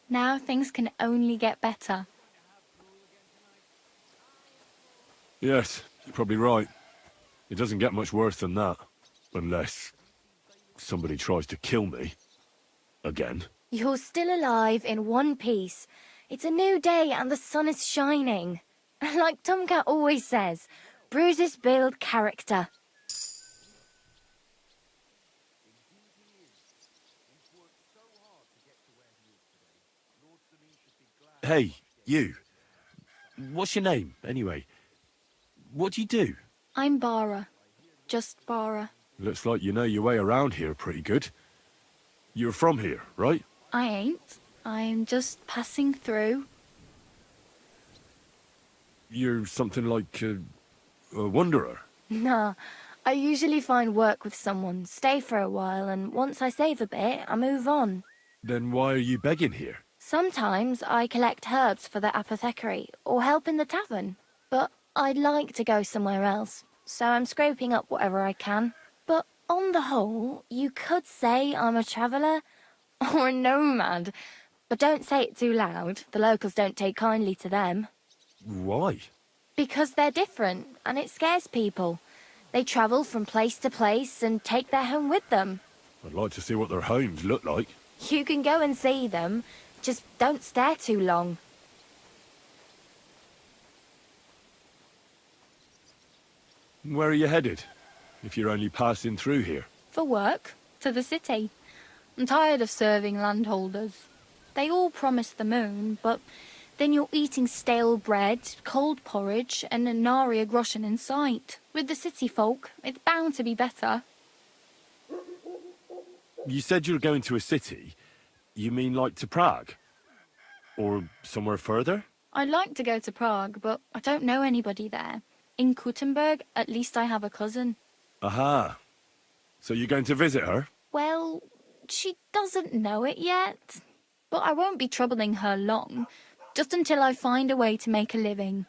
Now things can only get better. Yes, you're probably right. It doesn't get much worse than that. Unless somebody tries to kill me. Again. You're still alive in one piece. It's a new day and the sun is shining. Like Tomcat always says, bruises build character. Hey, you. What's your name, anyway? What do you do? I'm Bara. Just Bara. Looks like you know your way around here pretty good. You're from here, right? I ain't. I'm just passing through. You're something like a wanderer. Nah, I usually find work with someone, stay for a while, and once I save a bit, I move on. Then why are you begging here? Sometimes I collect herbs for the apothecary, or help in the tavern. But I'd like to go somewhere else, so I'm scraping up whatever I can. But on the whole, you could say I'm a traveller, or a nomad. But don't say it too loud, the locals don't take kindly to them. Why? Because they're different, and it scares people. They travel from place to place and take their home with them. I'd like to see what their homes look like. You can go and see them, just don't stare too long. Where are you headed? If you're only passing through here. For work, to the city. I'm tired of serving landholders. They all promise the moon, but then you're eating stale bread, cold porridge, and a nary a groschen in sight. With the city folk, it's bound to be better. You said you were going to a city. You mean like to Prague? Or somewhere further? I'd like to go to Prague, but I don't know anybody there. In Kuttenberg, at least I have a cousin. Aha. So you're going to visit her? Well, she doesn't know it yet. But I won't be troubling her long, just until I find a way to make a living.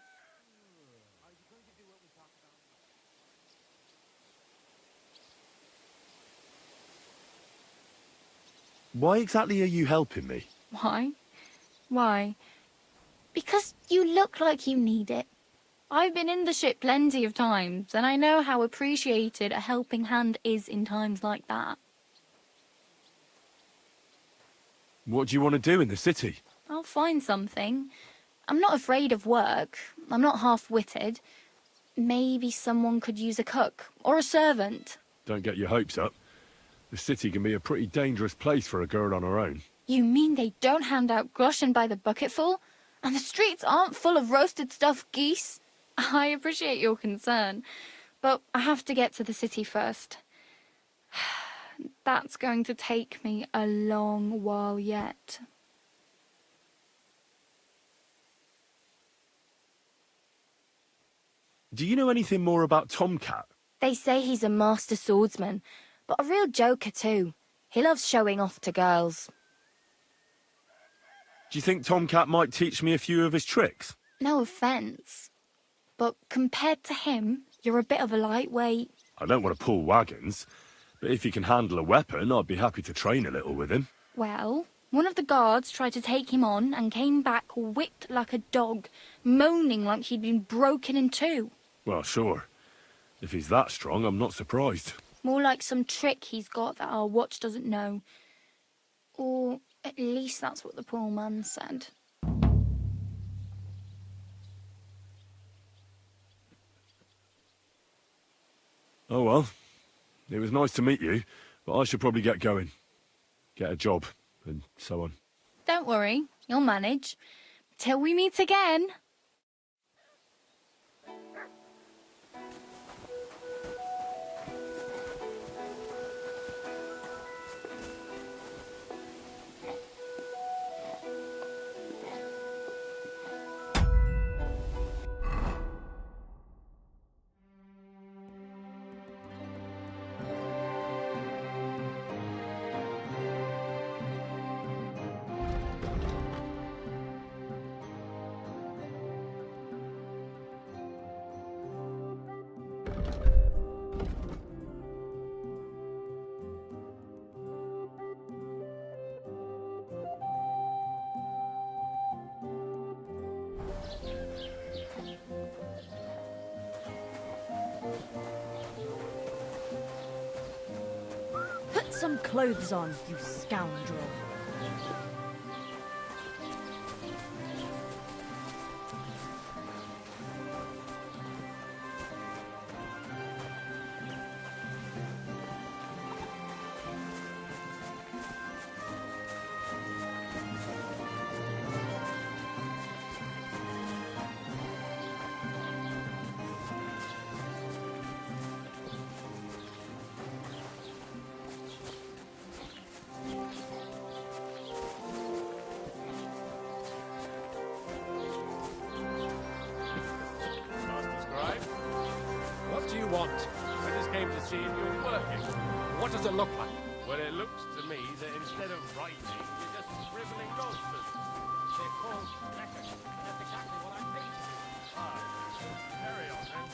Why exactly are you helping me? Why? Why? Because you look like you need it. I've been in the ship plenty of times, and I know how appreciated a helping hand is in times like that. What do you want to do in the city? I'll find something. I'm not afraid of work. I'm not half-witted. Maybe someone could use a cook, or a servant. Don't get your hopes up. The city can be a pretty dangerous place for a girl on her own. You mean they don't hand out groschen by the bucketful? And the streets aren't full of roasted stuffed geese? I appreciate your concern, but I have to get to the city first. That's going to take me a long while yet. Do you know anything more about Tomcat? They say he's a master swordsman, but a real joker too. He loves showing off to girls. Do you think Tomcat might teach me a few of his tricks? No offence, but compared to him, you're a bit of a lightweight. I don't want to pull wagons, but if he can handle a weapon, I'd be happy to train a little with him. Well, one of the guards tried to take him on and came back whipped like a dog, moaning like he'd been broken in two. Well, sure. If he's that strong, I'm not surprised. More like some trick he's got that our watch doesn't know. Or at least that's what the poor man said. Oh well. It was nice to meet you, but I should probably get going. Get a job, and so on. Don't worry, you'll manage. Till we meet again. Put some clothes on, you scoundrel. What do you want? I just came to see if you're working. What does it look like? Well, it looks to me that instead of writing, you're just scribbling nonsense. They're called letters. That's exactly what I think. Carry on, then.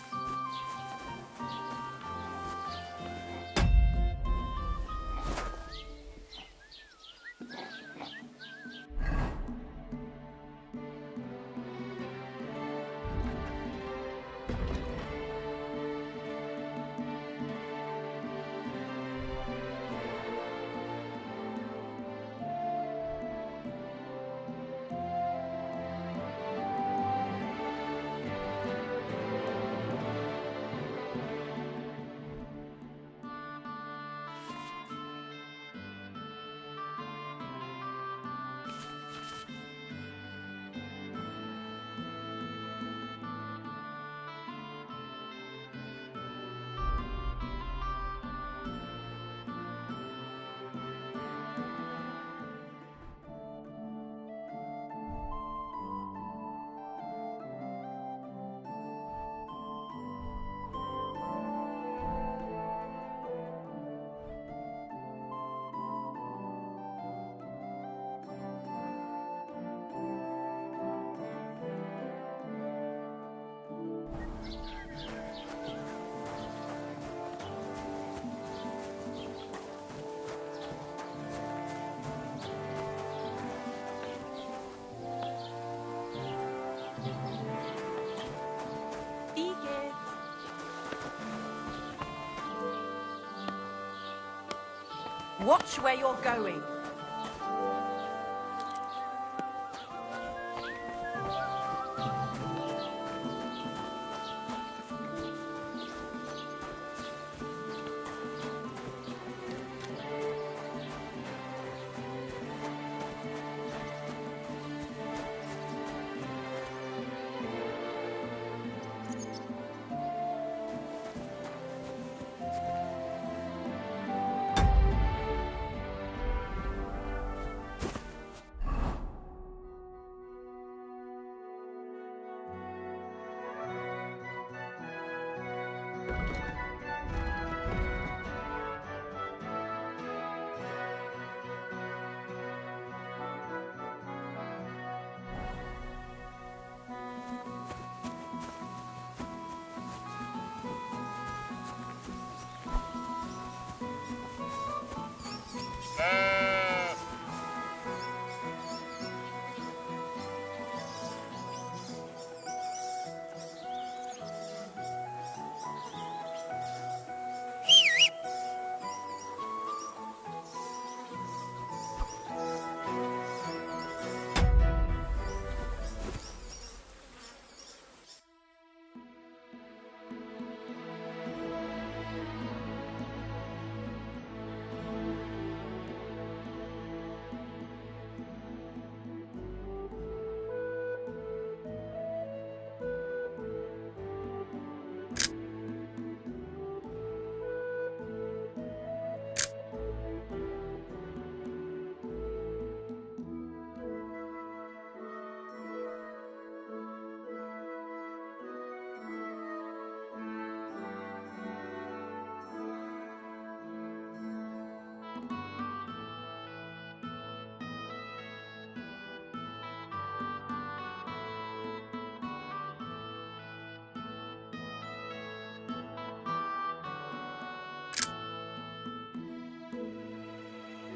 Watch where you're going.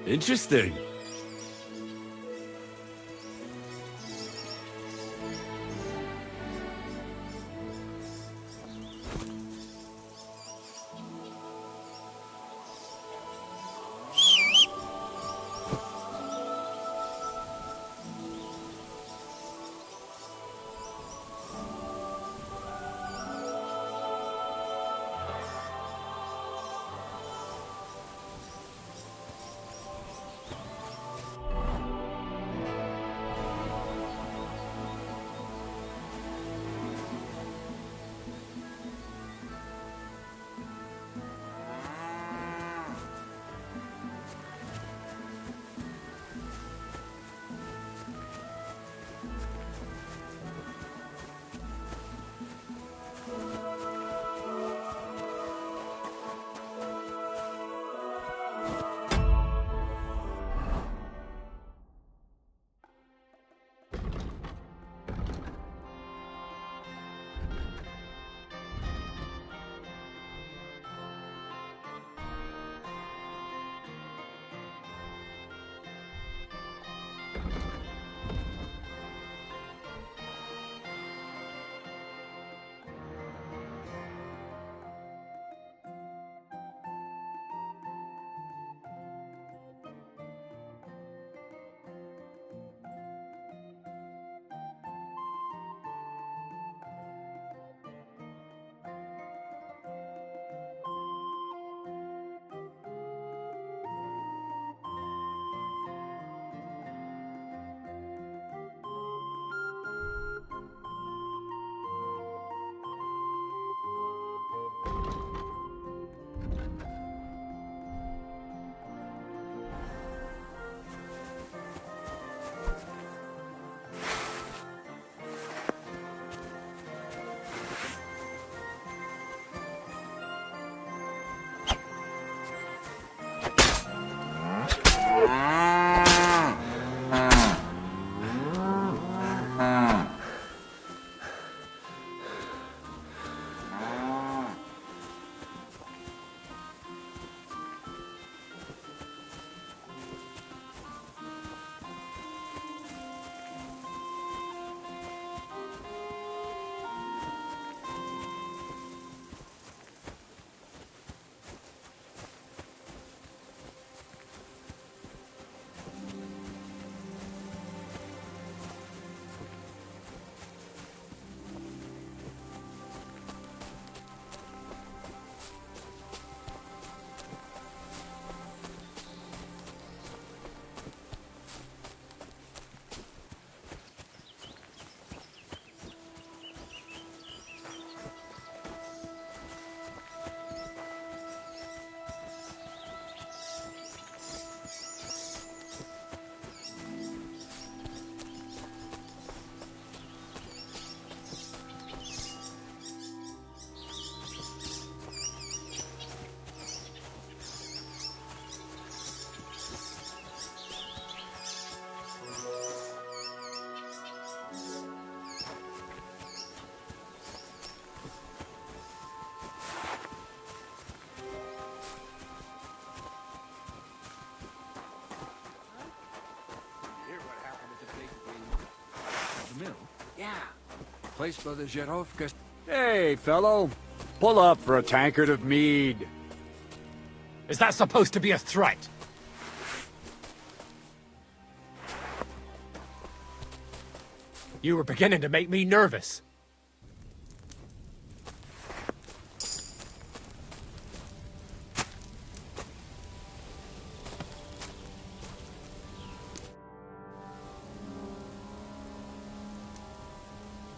Interesting. Yeah. Place by the Zherovka. Hey, fellow. Pull up for a tankard of mead. Is that supposed to be a threat? You were beginning to make me nervous.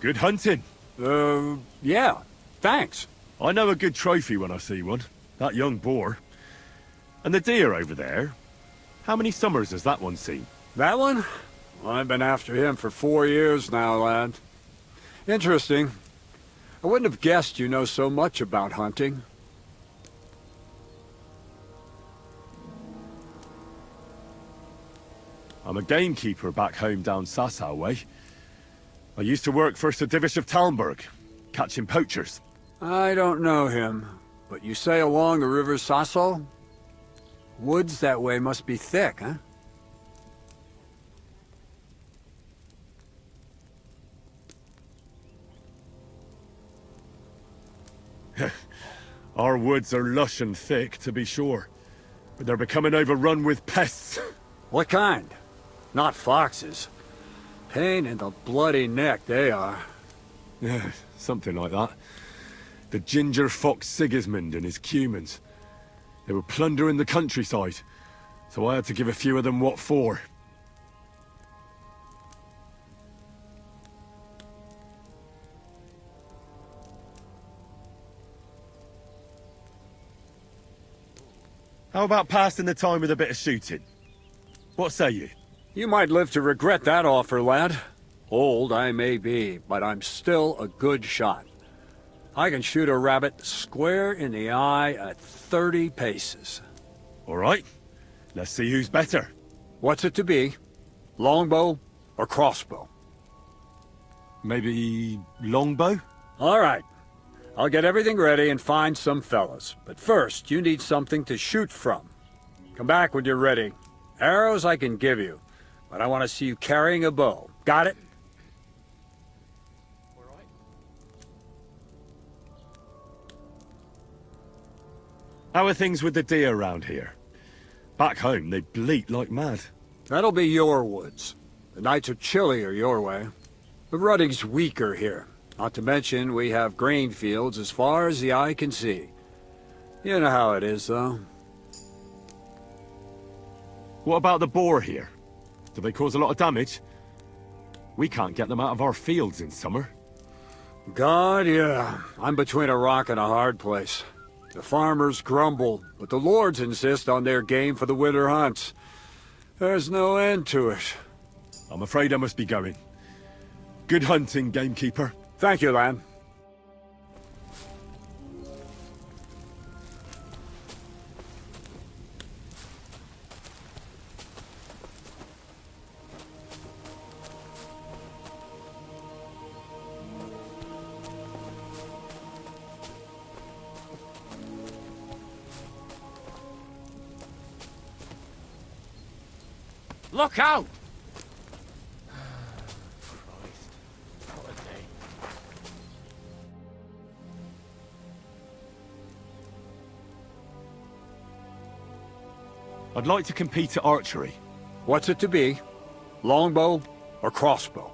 Good hunting. Yeah. Thanks. I know a good trophy when I see one. That young boar. And the deer over there. How many summers has that one seen? That one? I've been after him for 4 years now, lad. Interesting. I wouldn't have guessed you know so much about hunting. I'm a gamekeeper back home down Sasau way. I used to work for Sir Divish of Talmberg, catching poachers. I don't know him, but you say along the River Sasso? Woods that way must be thick, huh? Our woods are lush and thick, to be sure, but they're becoming overrun with pests. What kind? Not foxes. Pain in the bloody neck, they are. Yeah, something like that. The ginger fox Sigismund and his cumans. They were plundering the countryside, so I had to give a few of them what for. How about passing the time with a bit of shooting? What say you? You might live to regret that offer, lad. Old I may be, but I'm still a good shot. I can shoot a rabbit square in the eye at 30 paces. All right. Let's see who's better. What's it to be? Longbow or crossbow? Maybe longbow? All right. I'll get everything ready and find some fellas. But first, you need something to shoot from. Come back when you're ready. Arrows I can give you, but I want to see you carrying a bow. Got it? How are things with the deer around here? Back home, they bleat like mad. That'll be your woods. The nights are chillier your way. The rutting's weaker here. Not to mention, we have grain fields as far as the eye can see. You know how it is, though. What about the boar here? Do they cause a lot of damage? We can't get them out of our fields in summer. God, yeah. I'm between a rock and a hard place. The farmers grumble, but the lords insist on their game for the winter hunts. There's no end to it. I'm afraid I must be going. Good hunting, gamekeeper. Thank you, lad. Look out! I'd like to compete at archery. What's it to be? Longbow or crossbow?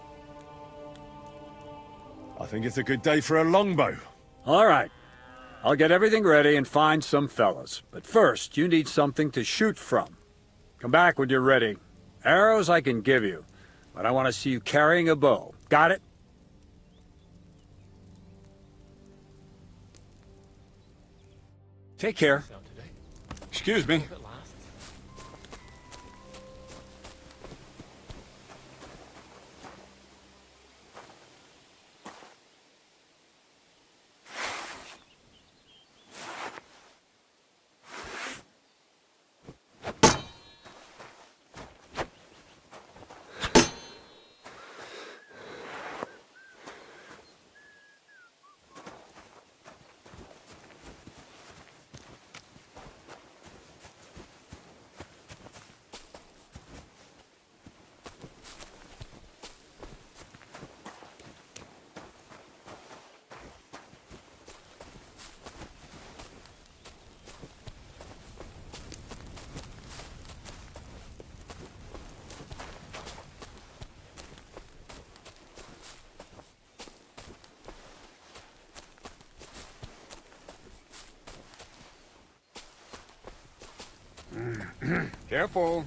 I think it's a good day for a longbow. All right. I'll get everything ready and find some fellas. But first, you need something to shoot from. Come back when you're ready. Arrows I can give you, but I want to see you carrying a bow. Got it? Take care. Excuse me. Careful.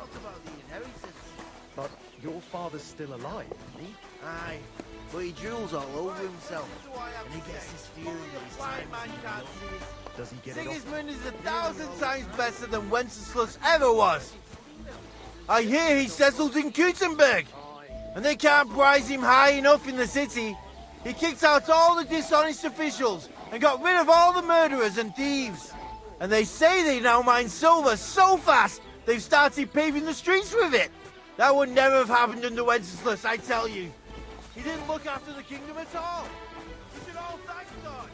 forgot about the inheritance. But your father's still alive, isn't he? Aye, but he drools all over himself. And he gets this feeling that his time man can't see it. Does he get it off? Sigismund is 1,000 times better than Wenceslas ever was. I hear he settles in Gutenberg, and they can't prize him high enough in the city. He kicked out all the dishonest officials and got rid of all the murderers and thieves. And they say they now mine silver so fast they've started paving the streets with it. That would never have happened under Wenceslas, I tell you. He didn't look after the kingdom at all. We should all thank God.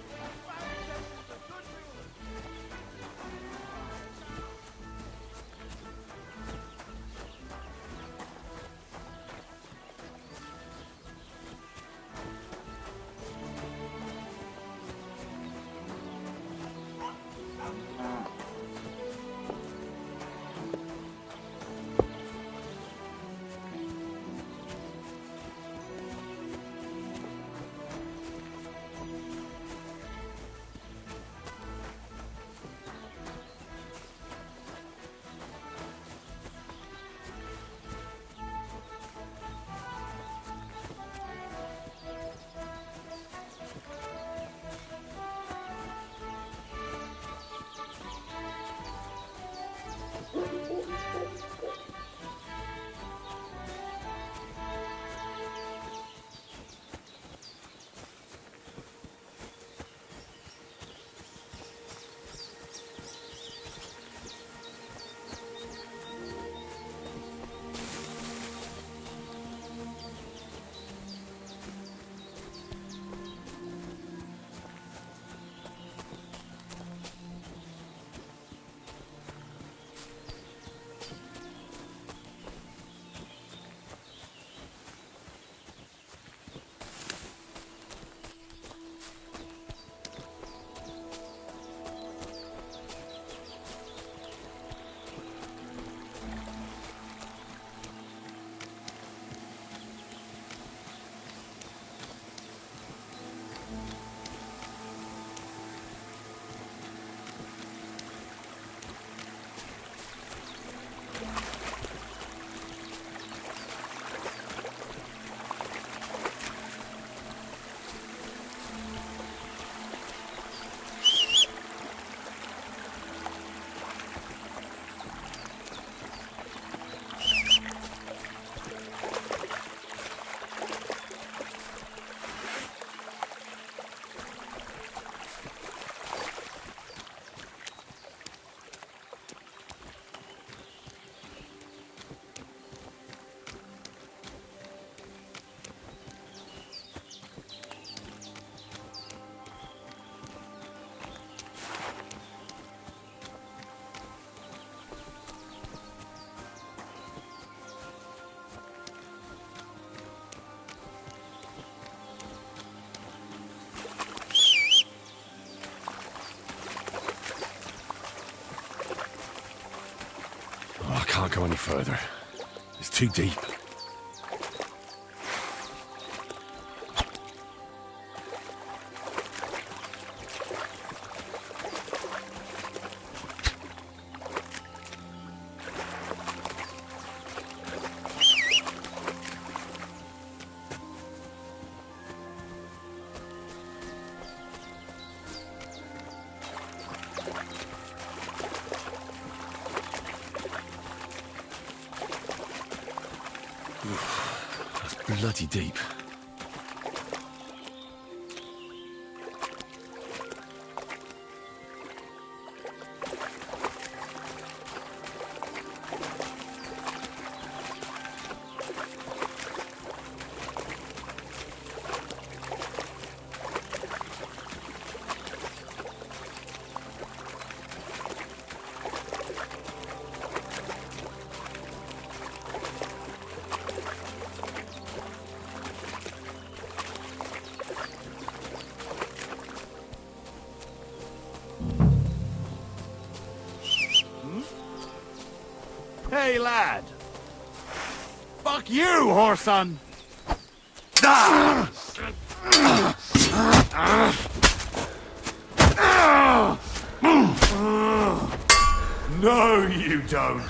I can't go any further. It's too deep. That's bloody deep. Hey, lad. Fuck you, whoreson. No, you don't.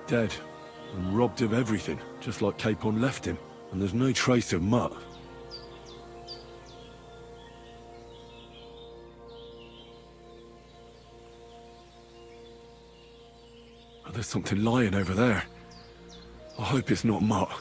Dead, and robbed of everything, just like Capon left him. And there's no trace of Mutt. Oh, there's something lying over there. I hope it's not Mutt.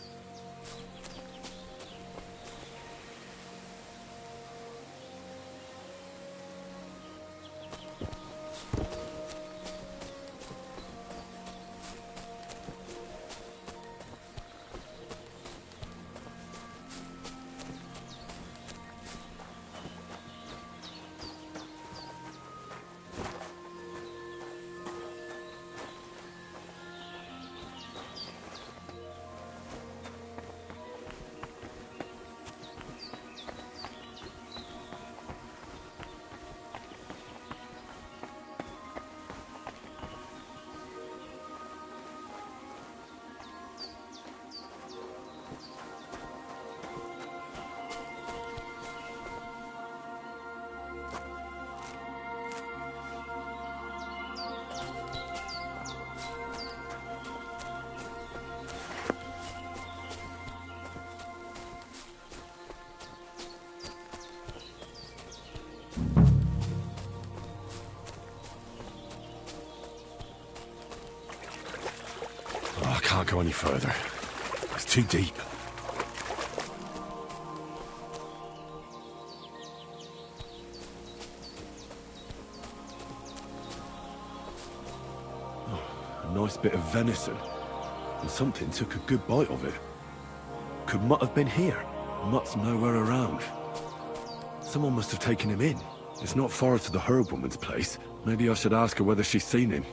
I can't go any further. It's too deep. Oh, a nice bit of venison. And something took a good bite of it. Could Mutt have been here? Mutt's nowhere around. Someone must have taken him in. It's not far to the herb woman's place. Maybe I should ask her whether she's seen him.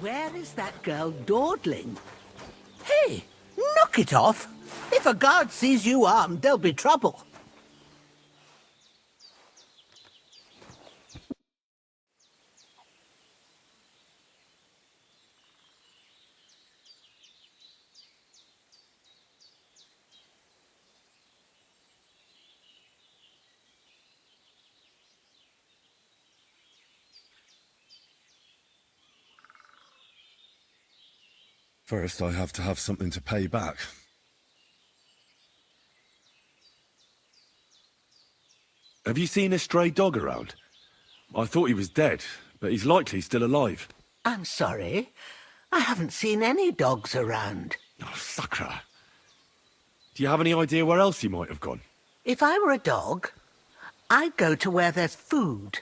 Where is that girl dawdling? Hey, knock it off! If a guard sees you armed, there'll be trouble. First, I have to have something to pay back. Have you seen a stray dog around? I thought he was dead, but he's likely still alive. I'm sorry. I haven't seen any dogs around. Oh, Sakra. Do you have any idea where else he might have gone? If I were a dog, I'd go to where there's food.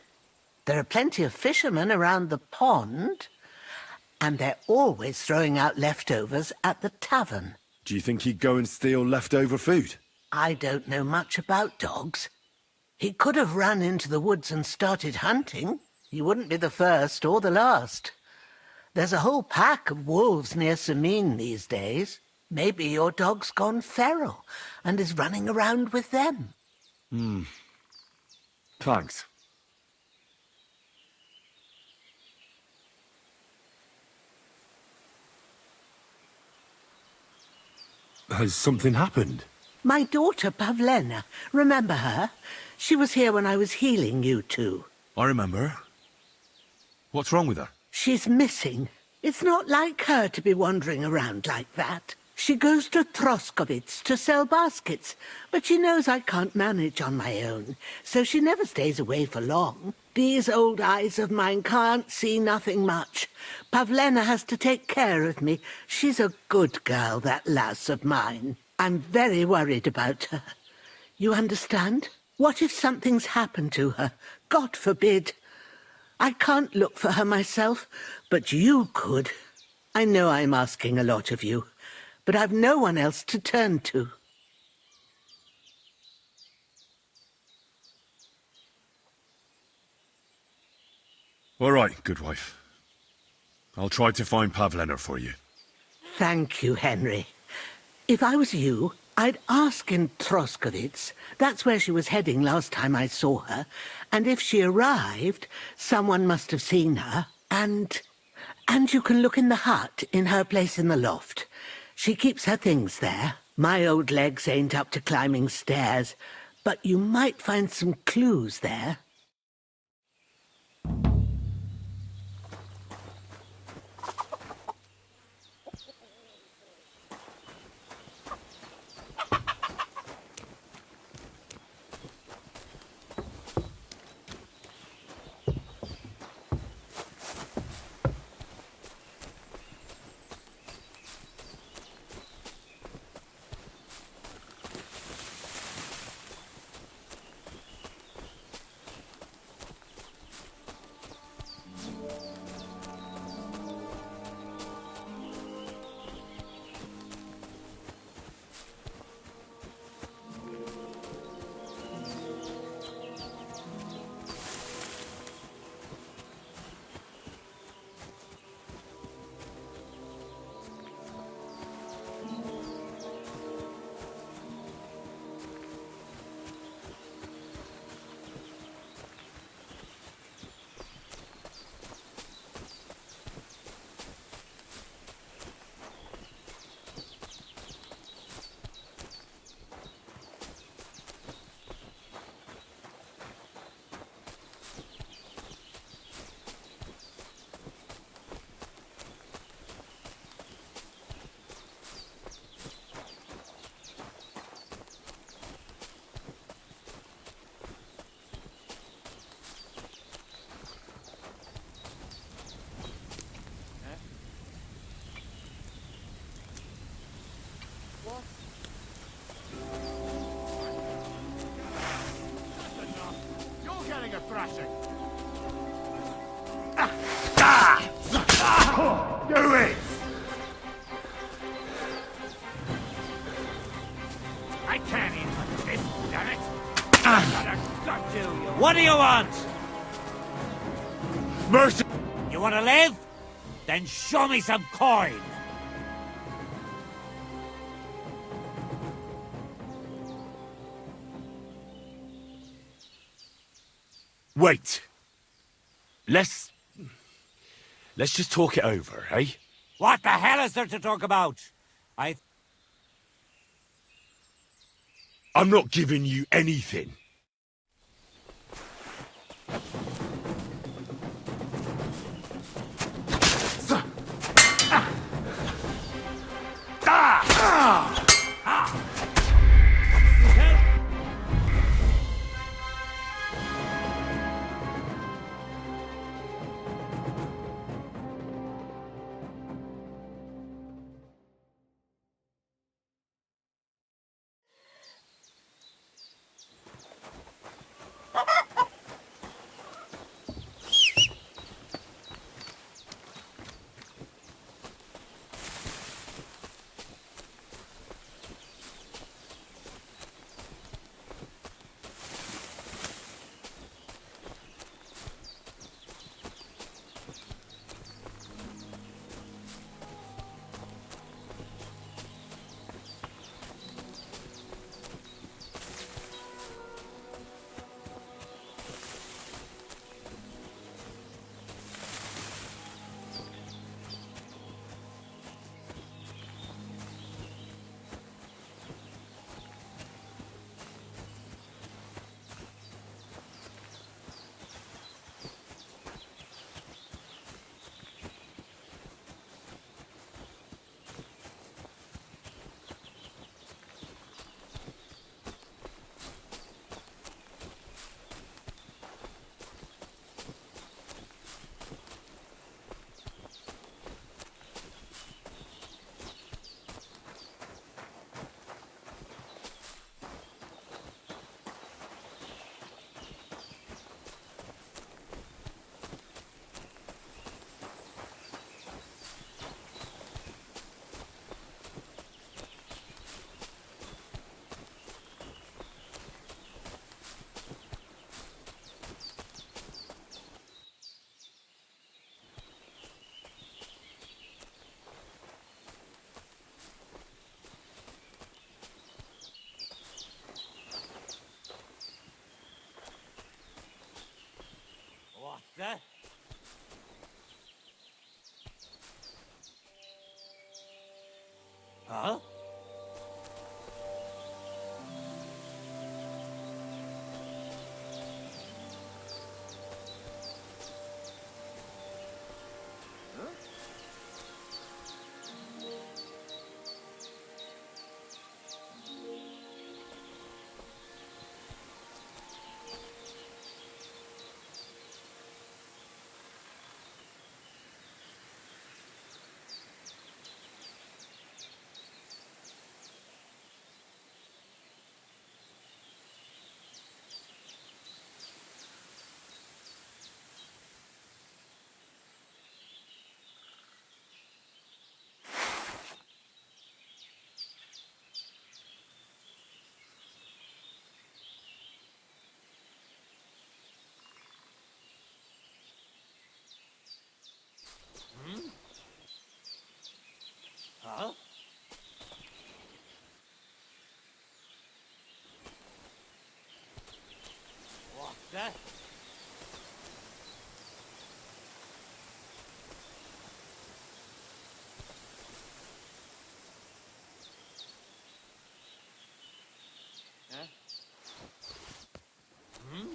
There are plenty of fishermen around the pond, and they're always throwing out leftovers at the tavern. Do you think he'd go and steal leftover food? I don't know much about dogs. He could have run into the woods and started hunting. He wouldn't be the first or the last. There's a whole pack of wolves near Sameen these days. Maybe your dog's gone feral and is running around with them. Thanks. Has something happened? My daughter, Pavlena. Remember her? She was here when I was healing you two. I remember. What's wrong with her? She's missing. It's not like her to be wandering around like that. She goes to Troskovitz to sell baskets, but she knows I can't manage on my own, so she never stays away for long. These old eyes of mine can't see nothing much. Pavlena has to take care of me. She's a good girl, that lass of mine. I'm very worried about her. You understand? What if something's happened to her? God forbid. I can't look for her myself, but you could. I know I'm asking a lot of you, but I've no one else to turn to. All right, good wife. I'll try to find Pavlena for you. Thank you, Henry. If I was you, I'd ask in Troskovitz. That's where she was heading last time I saw her. And if she arrived, someone must have seen her. And you can look in the hut in her place in the loft. She keeps her things there. My old legs ain't up to climbing stairs, but you might find some clues there. Do it! I can't eat this, damn it! What do you want? Mercy! You want to live? Then show me some coin. Wait. Let's just talk it over, eh? What the hell is there to talk about? I'm not giving you anything. the... Huh? Huh? What the? Huh? Hmm?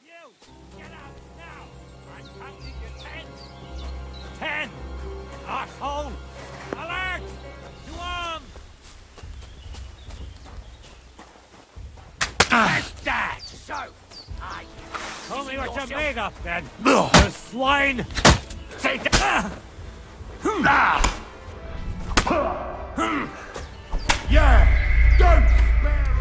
You! Get out now! I'm counting to 10! 10! Asshole! Alert! To arms! That's that! So, I... Tell me what you're made of, then! You swine! Take that! Yeah! Don't spare it!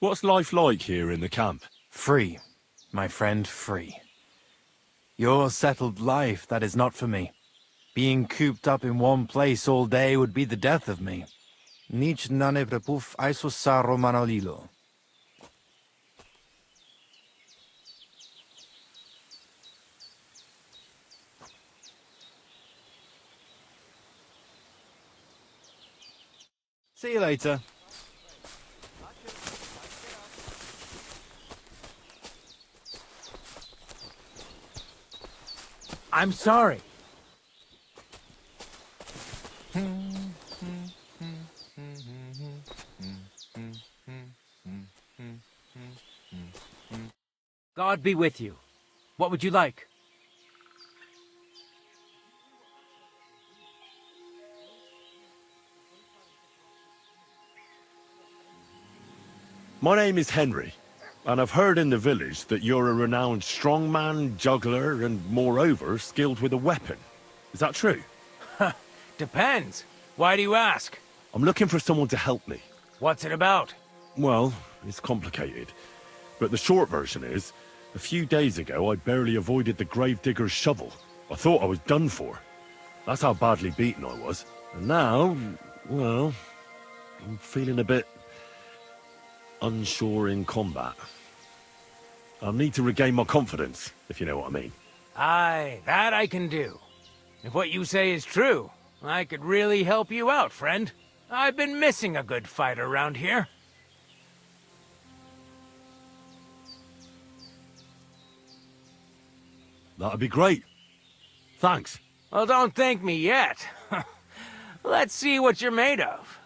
What's life like here in the camp? Free, my friend, free. Your settled life, that is not for me. Being cooped up in one place all day would be the death of me. Nic nane prepuf aiso saro manolilo. See you later. I'm sorry. God be with you. What would you like? My name is Henry, and I've heard in the village that you're a renowned strongman, juggler, and moreover, skilled with a weapon. Is that true? Depends. Why do you ask? I'm looking for someone to help me. What's it about? Well, it's complicated. But the short version is, a few days ago I barely avoided the gravedigger's shovel. I thought I was done for. That's how badly beaten I was. And now, well, I'm feeling a bit unsure in combat. I'll need to regain my confidence, if you know what I mean. Aye, that I can do. If what you say is true, I could really help you out, friend. I've been missing a good fighter around here. That'd be great. Thanks. Well, don't thank me yet. Let's see what you're made of.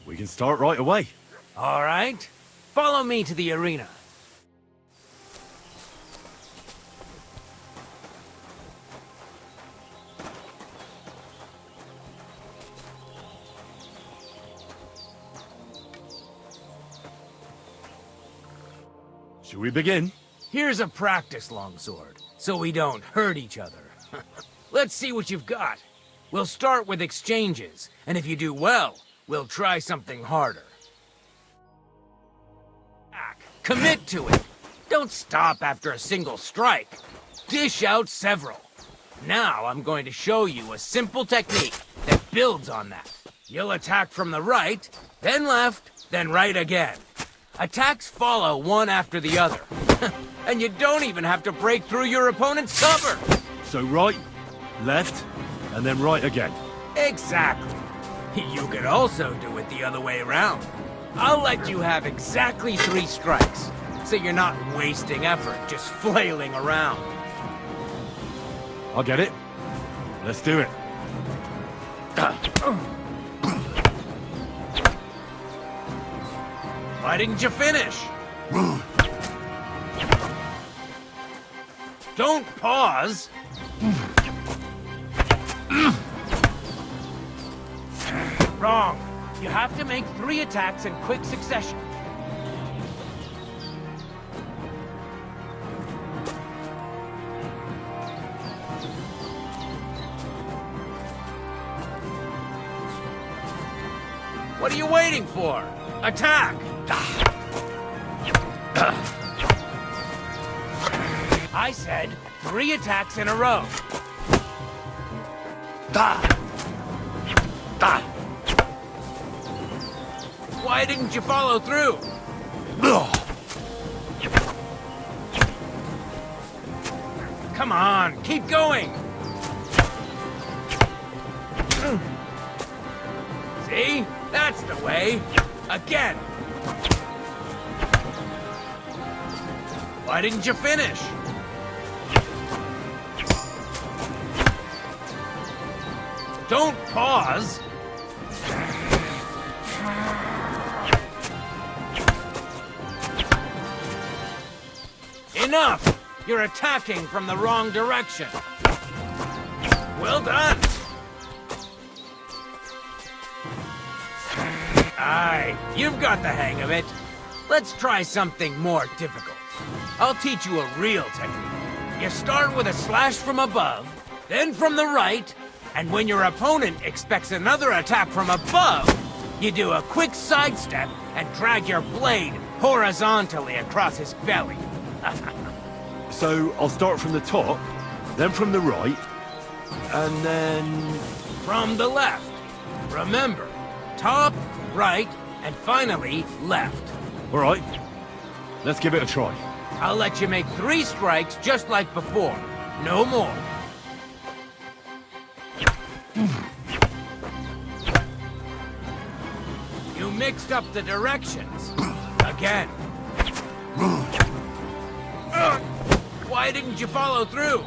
We can start right away. All right. Follow me to the arena. Should we begin? Here's a practice longsword, so we don't hurt each other. Let's see what you've got. We'll start with exchanges, and if you do well, we'll try something harder. Commit to it. Don't stop after a single strike. Dish out several. Now I'm going to show you a simple technique that builds on that. You'll attack from the right, then left, then right again. Attacks follow one after the other. And you don't even have to break through your opponent's cover. So right, left, and then right again. Exactly. You could also do it the other way around. I'll let you have exactly 3 strikes, so you're not wasting effort just flailing around. I'll get it. Let's do it. Why didn't you finish? Don't pause. Wrong. You have to make 3 attacks in quick succession. What are you waiting for? Attack! I said 3 attacks in a row. Why didn't you follow through? Come on, keep going. See? That's the way. Again. Why didn't you finish? Don't pause. Enough! You're attacking from the wrong direction. Well done. Aye, you've got the hang of it. Let's try something more difficult. I'll teach you a real technique. You start with a slash from above, then from the right, And when your opponent expects another attack from above, you do a quick sidestep and drag your blade horizontally across his belly. So I'll start from the top, then from the right, and then... From the left. Remember, top, right, and finally left. All right, let's give it a try. I'll let you make 3 strikes just like before. No more. You mixed up the directions. Again. Why didn't you follow through?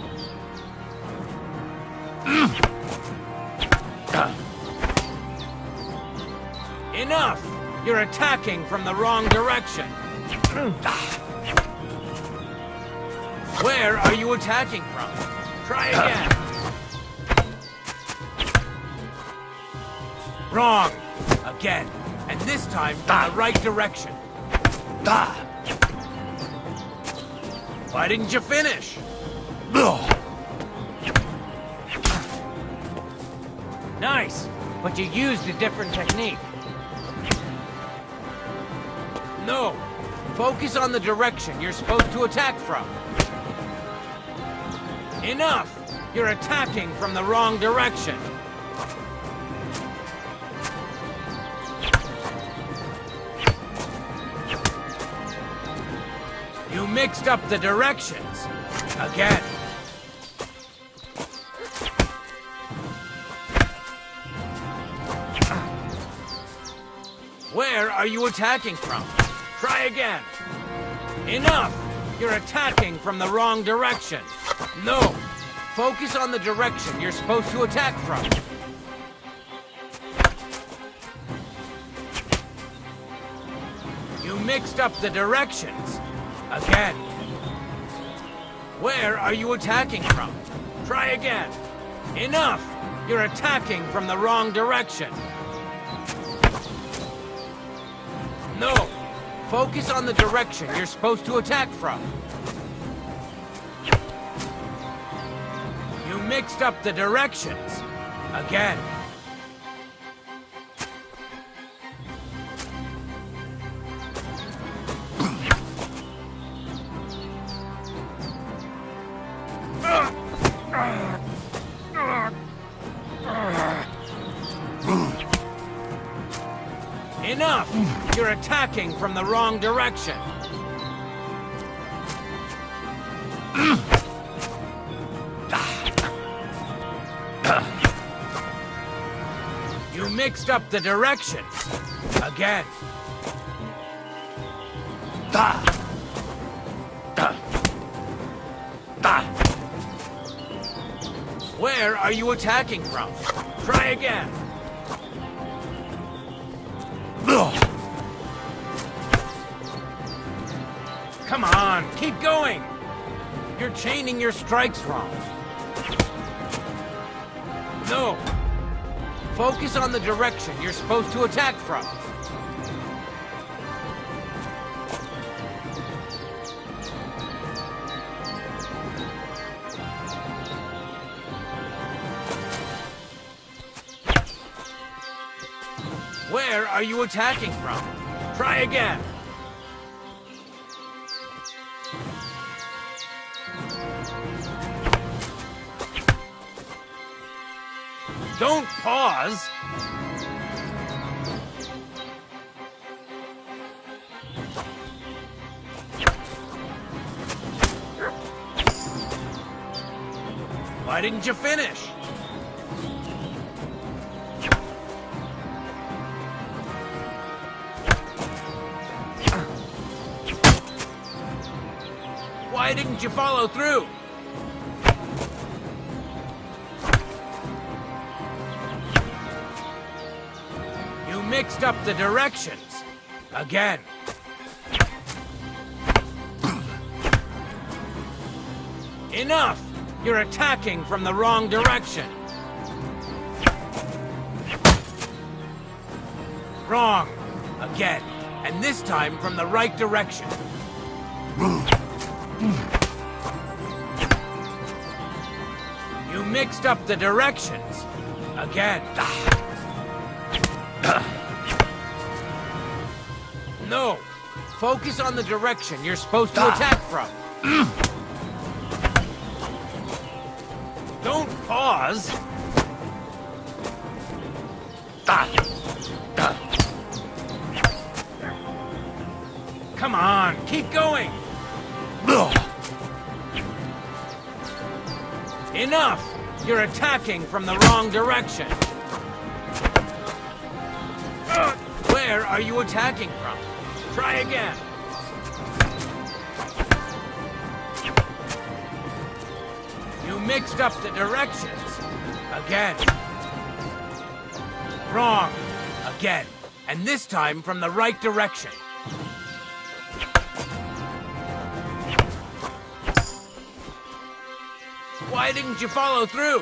Enough! You're attacking from the wrong direction. Where are you attacking from? Try again. Wrong. Again. And this time from the right direction. Why didn't you finish? Nice, but you used a different technique. No, focus on the direction you're supposed to attack from. Enough! You're attacking from the wrong direction. You mixed up the directions. Again. Where are you attacking from? Try again. Enough! You're attacking from the wrong direction. No! Focus on the direction you're supposed to attack from. You mixed up the directions. Again. Where are you attacking from? Try again. Enough! You're attacking from the wrong direction. No! Focus on the direction you're supposed to attack from. You mixed up the directions. Again. Enough! You're attacking from the wrong direction. You mixed up the directions. Again. Where are you attacking from? Try again. Come on, keep going! You're chaining your strikes wrong. No! Focus on the direction you're supposed to attack from. Where are you attacking from? Try again. Don't pause! Why didn't you finish? Why didn't you follow through? You mixed up the directions. Again. Enough! You're attacking from the wrong direction. Wrong. Again. And this time from the right direction. You mixed up the directions. Again. No. Focus on the direction you're supposed to attack from. Don't pause. Come on, keep going. Enough! You're attacking from the wrong direction. Where are you attacking from? Try again. You mixed up the directions. Again. Wrong. Again. And this time from the right direction. Why didn't you follow through?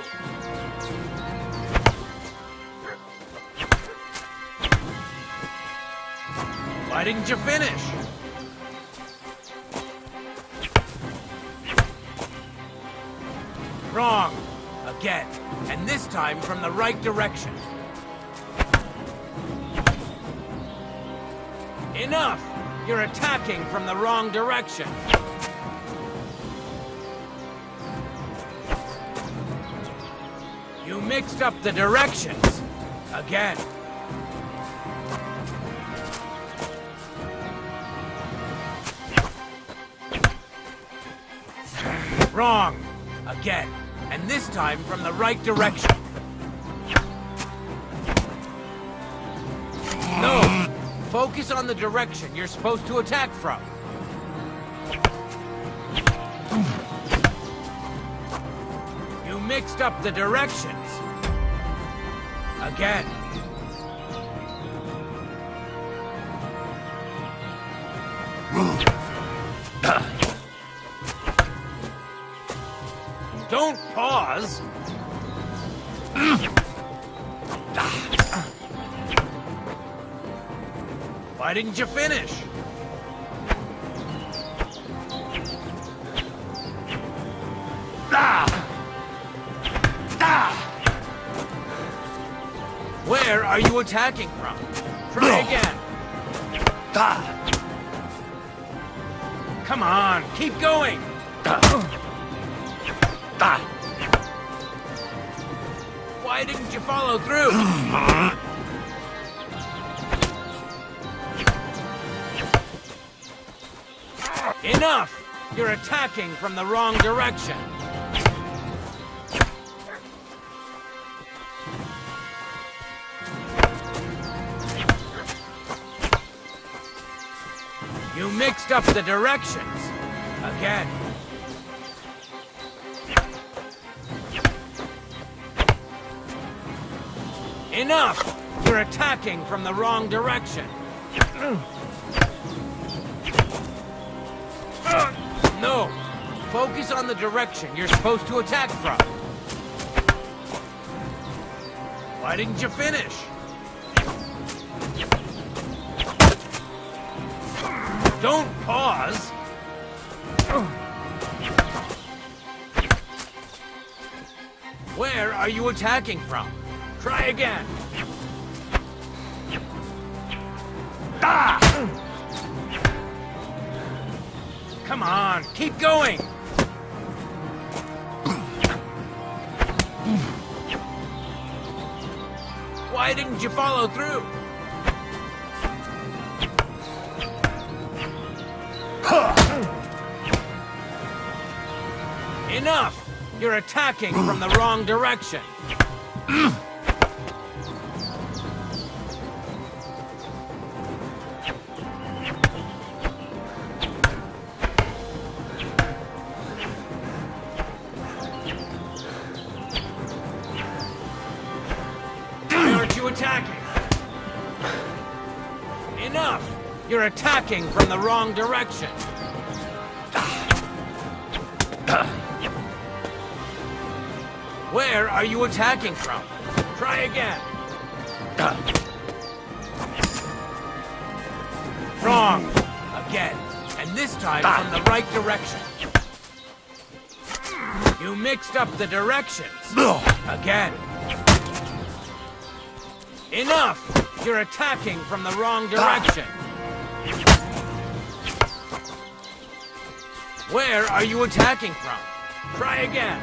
Why didn't you finish? Wrong. Again. And this time from the right direction. Enough! You're attacking from the wrong direction. You mixed up the directions. Again. Wrong. Again. And this time from the right direction. No. Focus on the direction you're supposed to attack from. You mixed up the directions. Again. Don't pause. Why didn't you finish? Where are you attacking from? Try again. Come on, keep going. Why didn't you follow through? Enough! You're attacking from the wrong direction. You mixed up the directions. Again. Enough! You're attacking from the wrong direction. No! Focus on the direction you're supposed to attack from. Why didn't you finish? Don't pause! Where are you attacking from? Try again. Come on, keep going. Why didn't you follow through? Enough! You're attacking from the wrong direction. Why aren't you attacking? Enough! You're attacking from the wrong direction. Where are you attacking from? Try again. Wrong. Again. And this time from the right direction. You mixed up the directions. Again. Enough! You're attacking from the wrong direction. Where are you attacking from? Try again.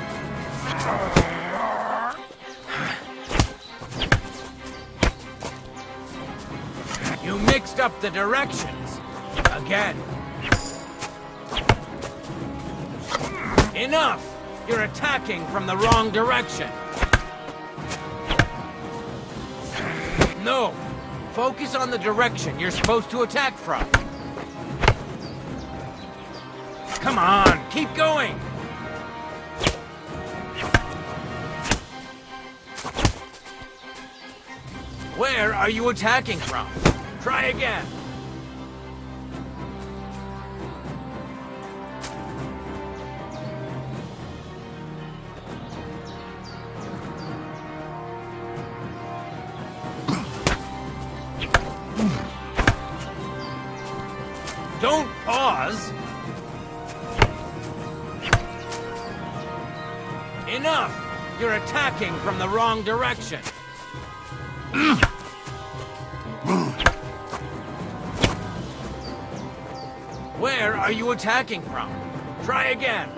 You mixed up the directions. Again. Enough! You're attacking from the wrong direction. No. Focus on the direction you're supposed to attack from. Come on, keep going! Where are you attacking from? Try again. Don't pause! Enough! You're attacking from the wrong direction. Where are you attacking from? Try again.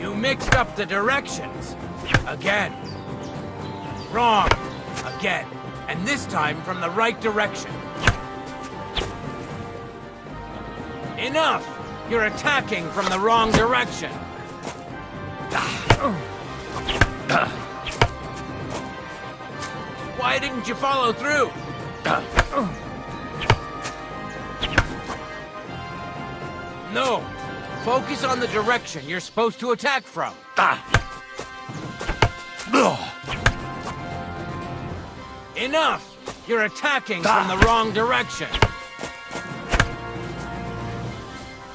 You mixed up the directions. Again. Wrong. Again. And this time from the right direction. Enough! You're attacking from the wrong direction. Why didn't you follow through? No. Focus on the direction you're supposed to attack from. Enough! You're attacking from the wrong direction.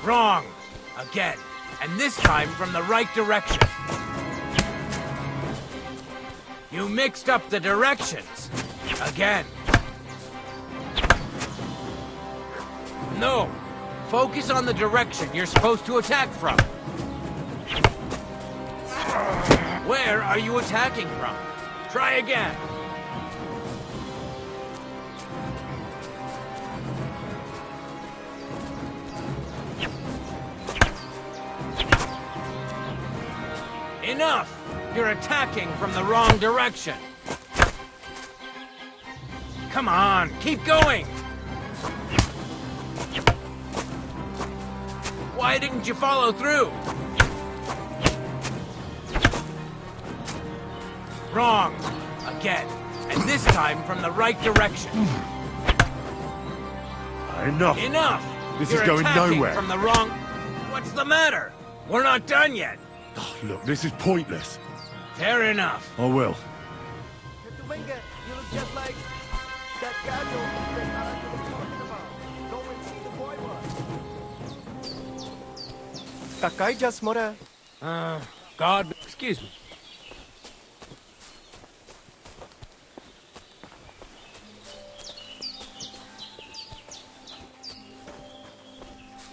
Wrong. Again. And this time from the right direction. You mixed up the directions. Again. No. Focus on the direction you're supposed to attack from. Where are you attacking from? Try again. Enough! You're attacking from the wrong direction. Come on, keep going! Why didn't you follow through? Wrong. Again. And this time from the right direction. Enough. Enough! This You're is going attacking nowhere. from the wrong... What's the matter? We're not done yet. Oh, look, this is pointless. Fair enough. I will. You look just like that guy that I was talking about. Go and see the boy was. Какая jasmora? God... Excuse me.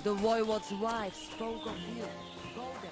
The voivode's wife spoke of you. Go there.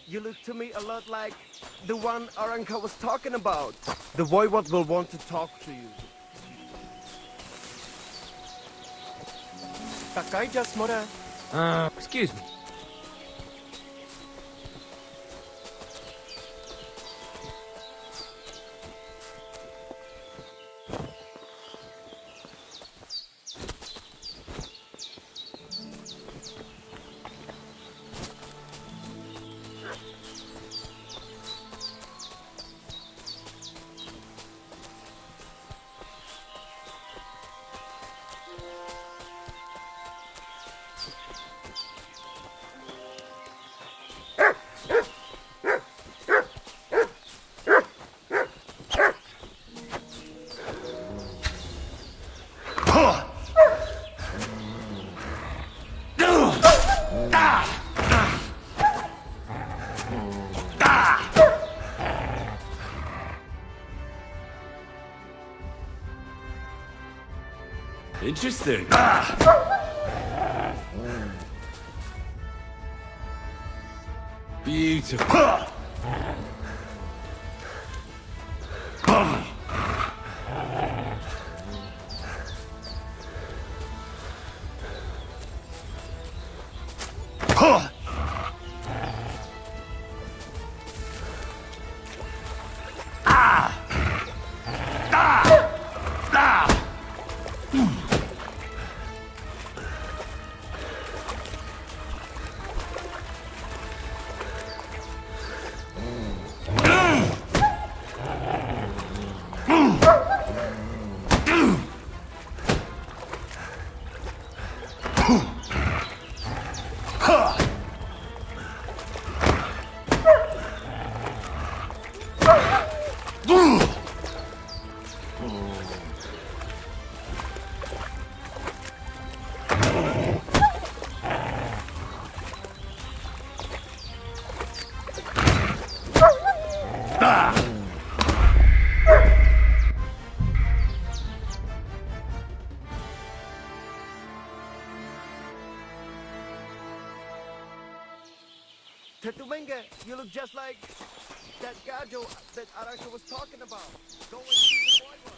You look to me a lot like the one Aranka was talking about. The voivod will want to talk to you. Takai just more. Excuse me. Interesting. Beautiful. Tetumenge, you look just like that Gajo that Aranka was talking about. Go and see the voivod.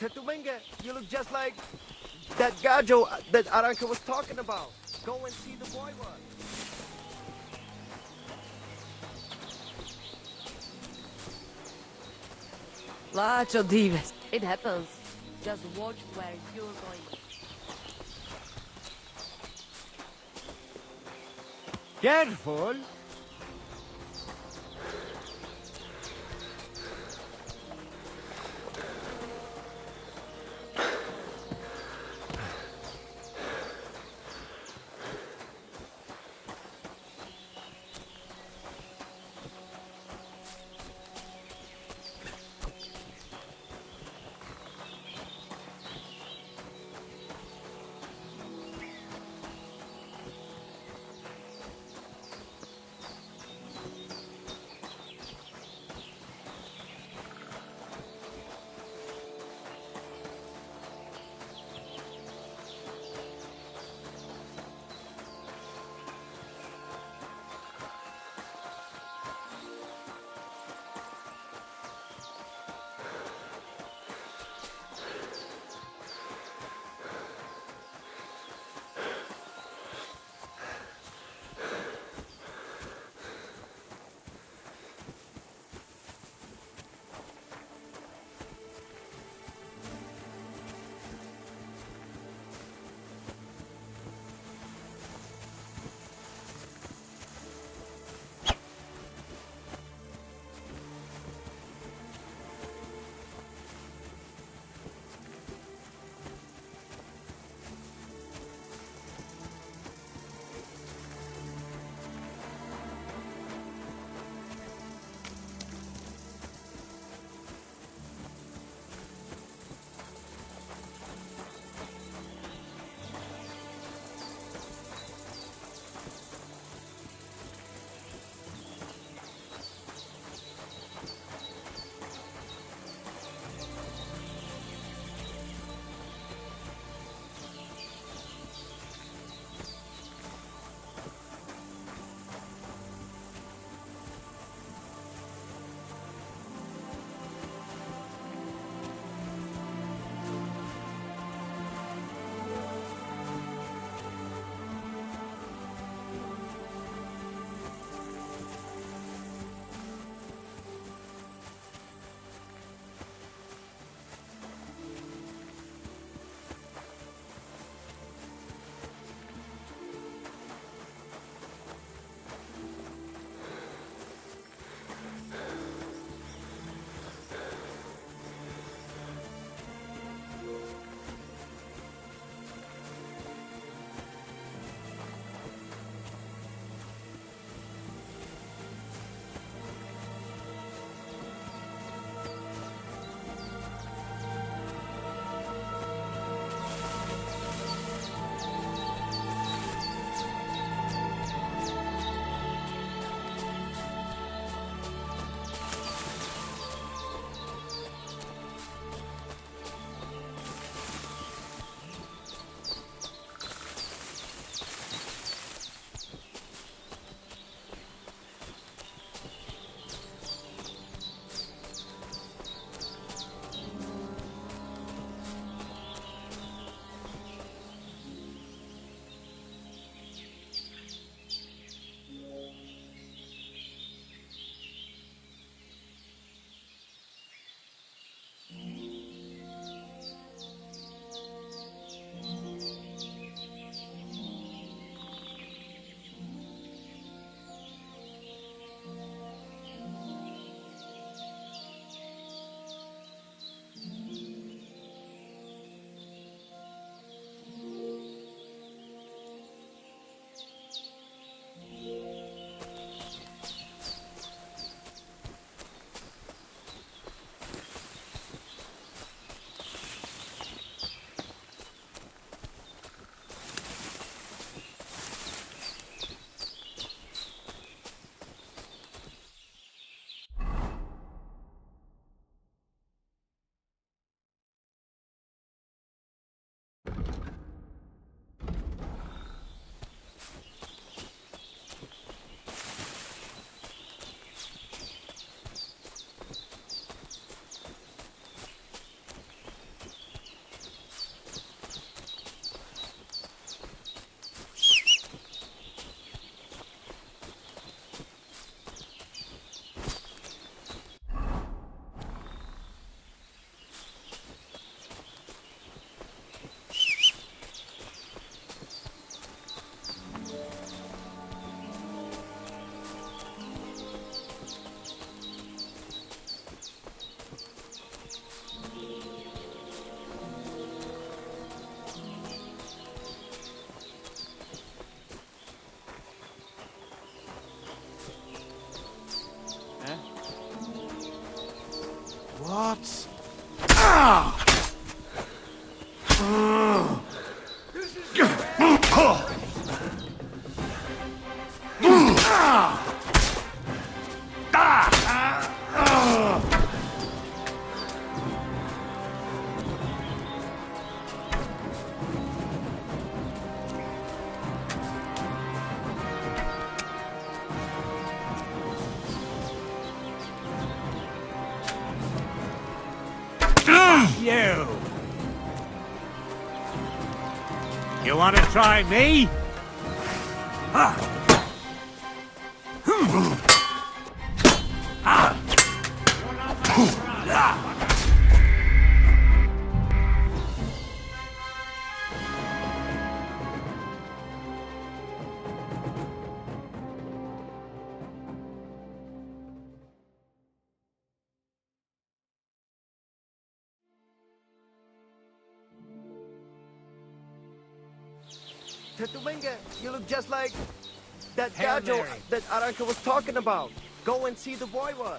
Tetumenga, you look just like that Gajo that Aranka was talking about. Go and see the boy one. Lacho divas. It happens. Just watch where you're going. Careful. What? You! You want to try me? Tetumenga, you look just like that Hail Gajo Mary. that Aranka was talking about. Go and see the voivod.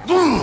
Oh,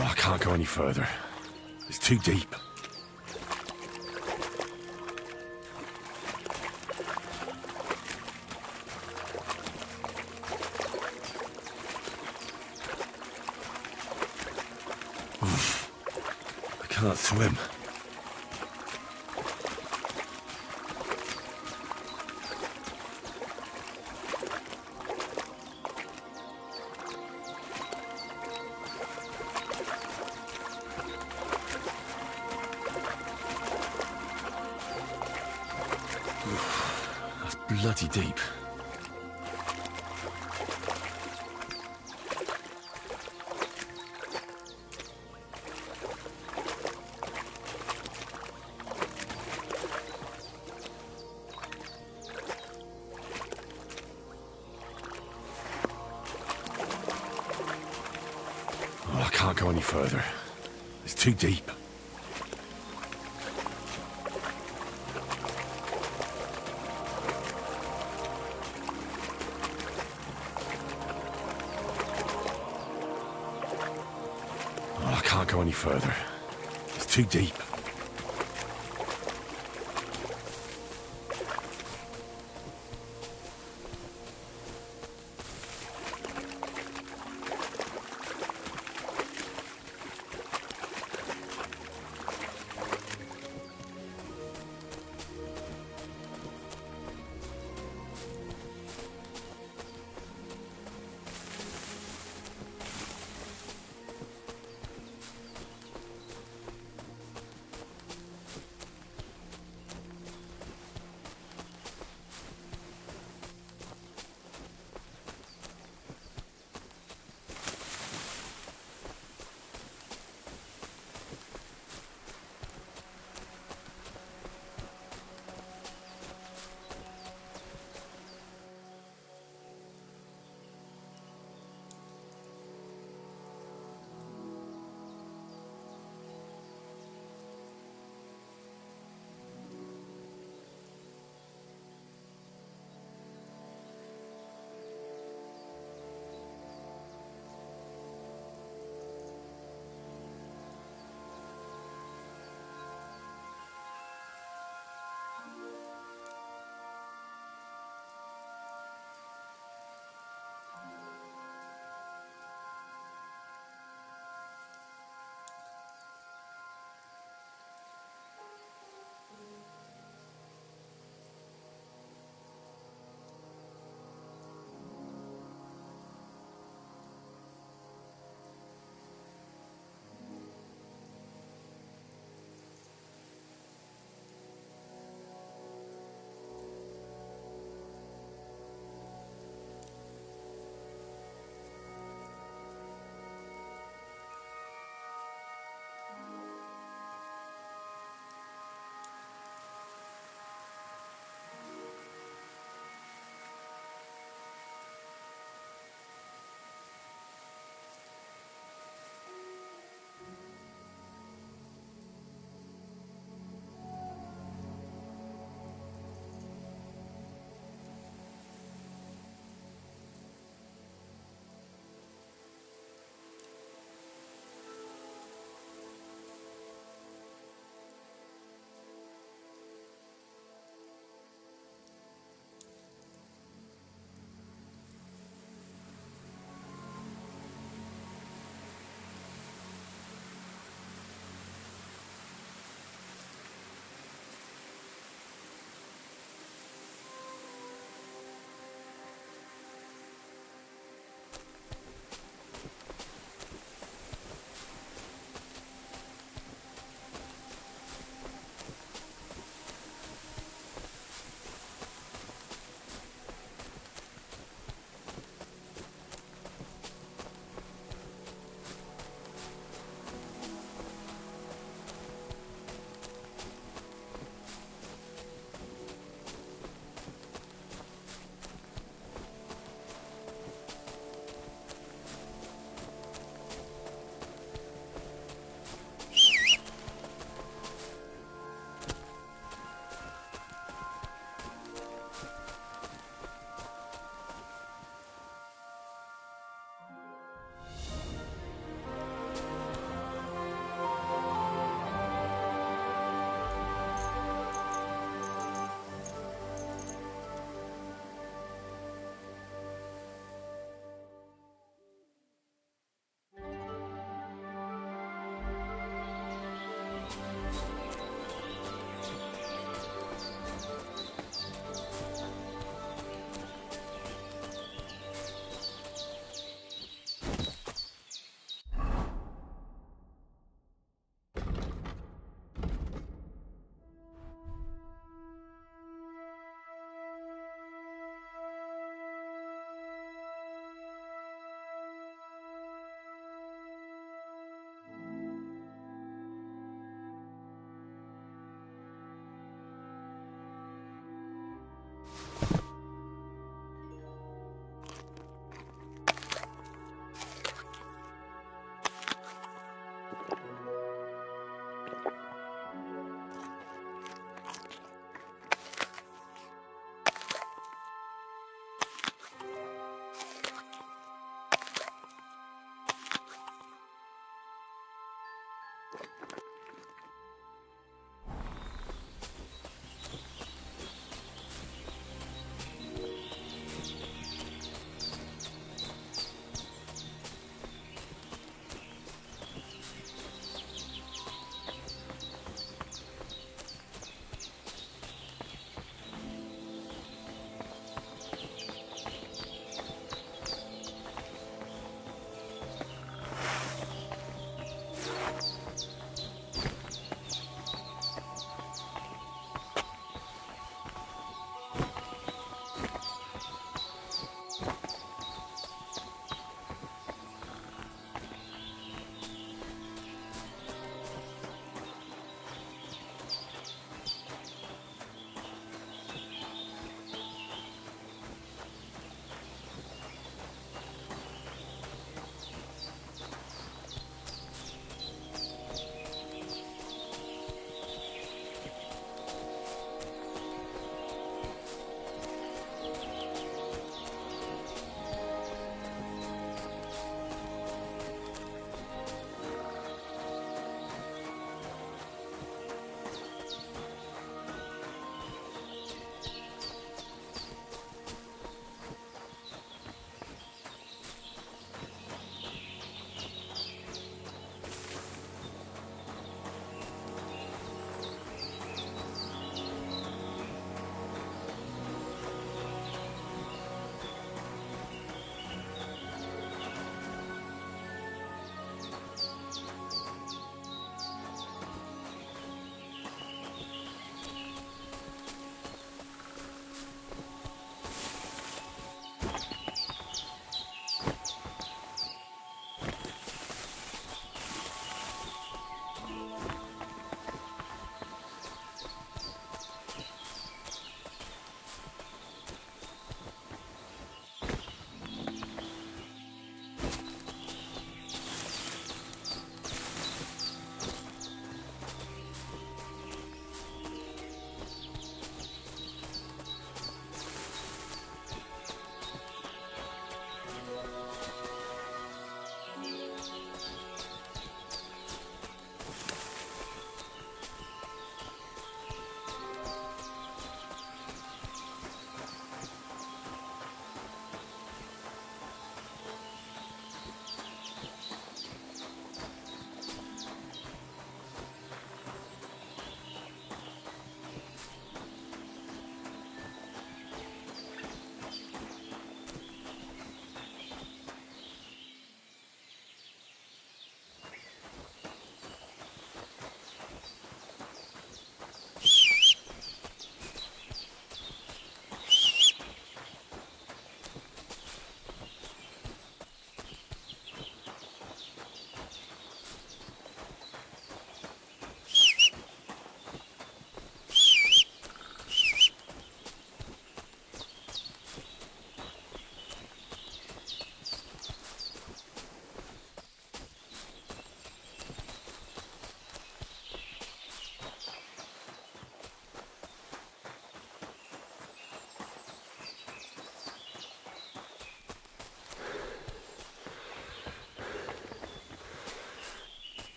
I can't go any further. It's too deep. I can't swim. That's bloody deep. Oh, I can't go any further. It's too deep. can't go any further. It's too deep.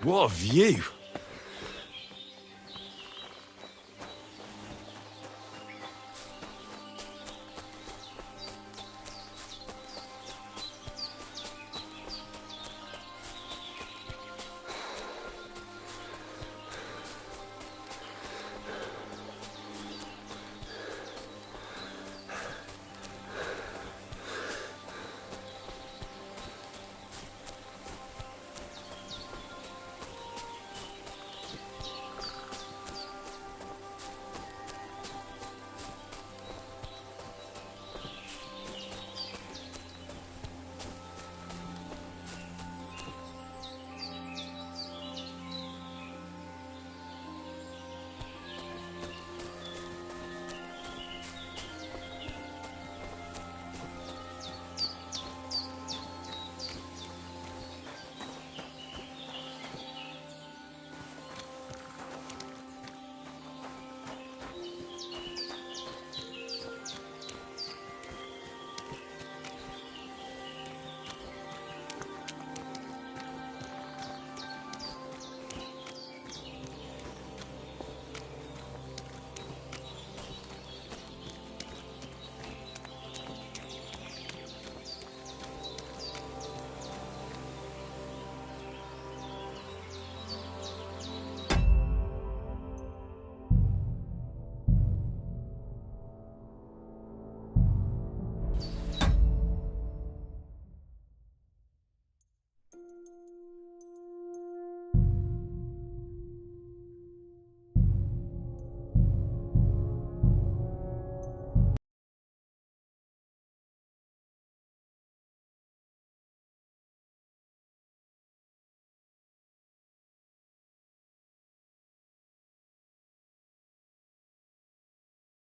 What a view!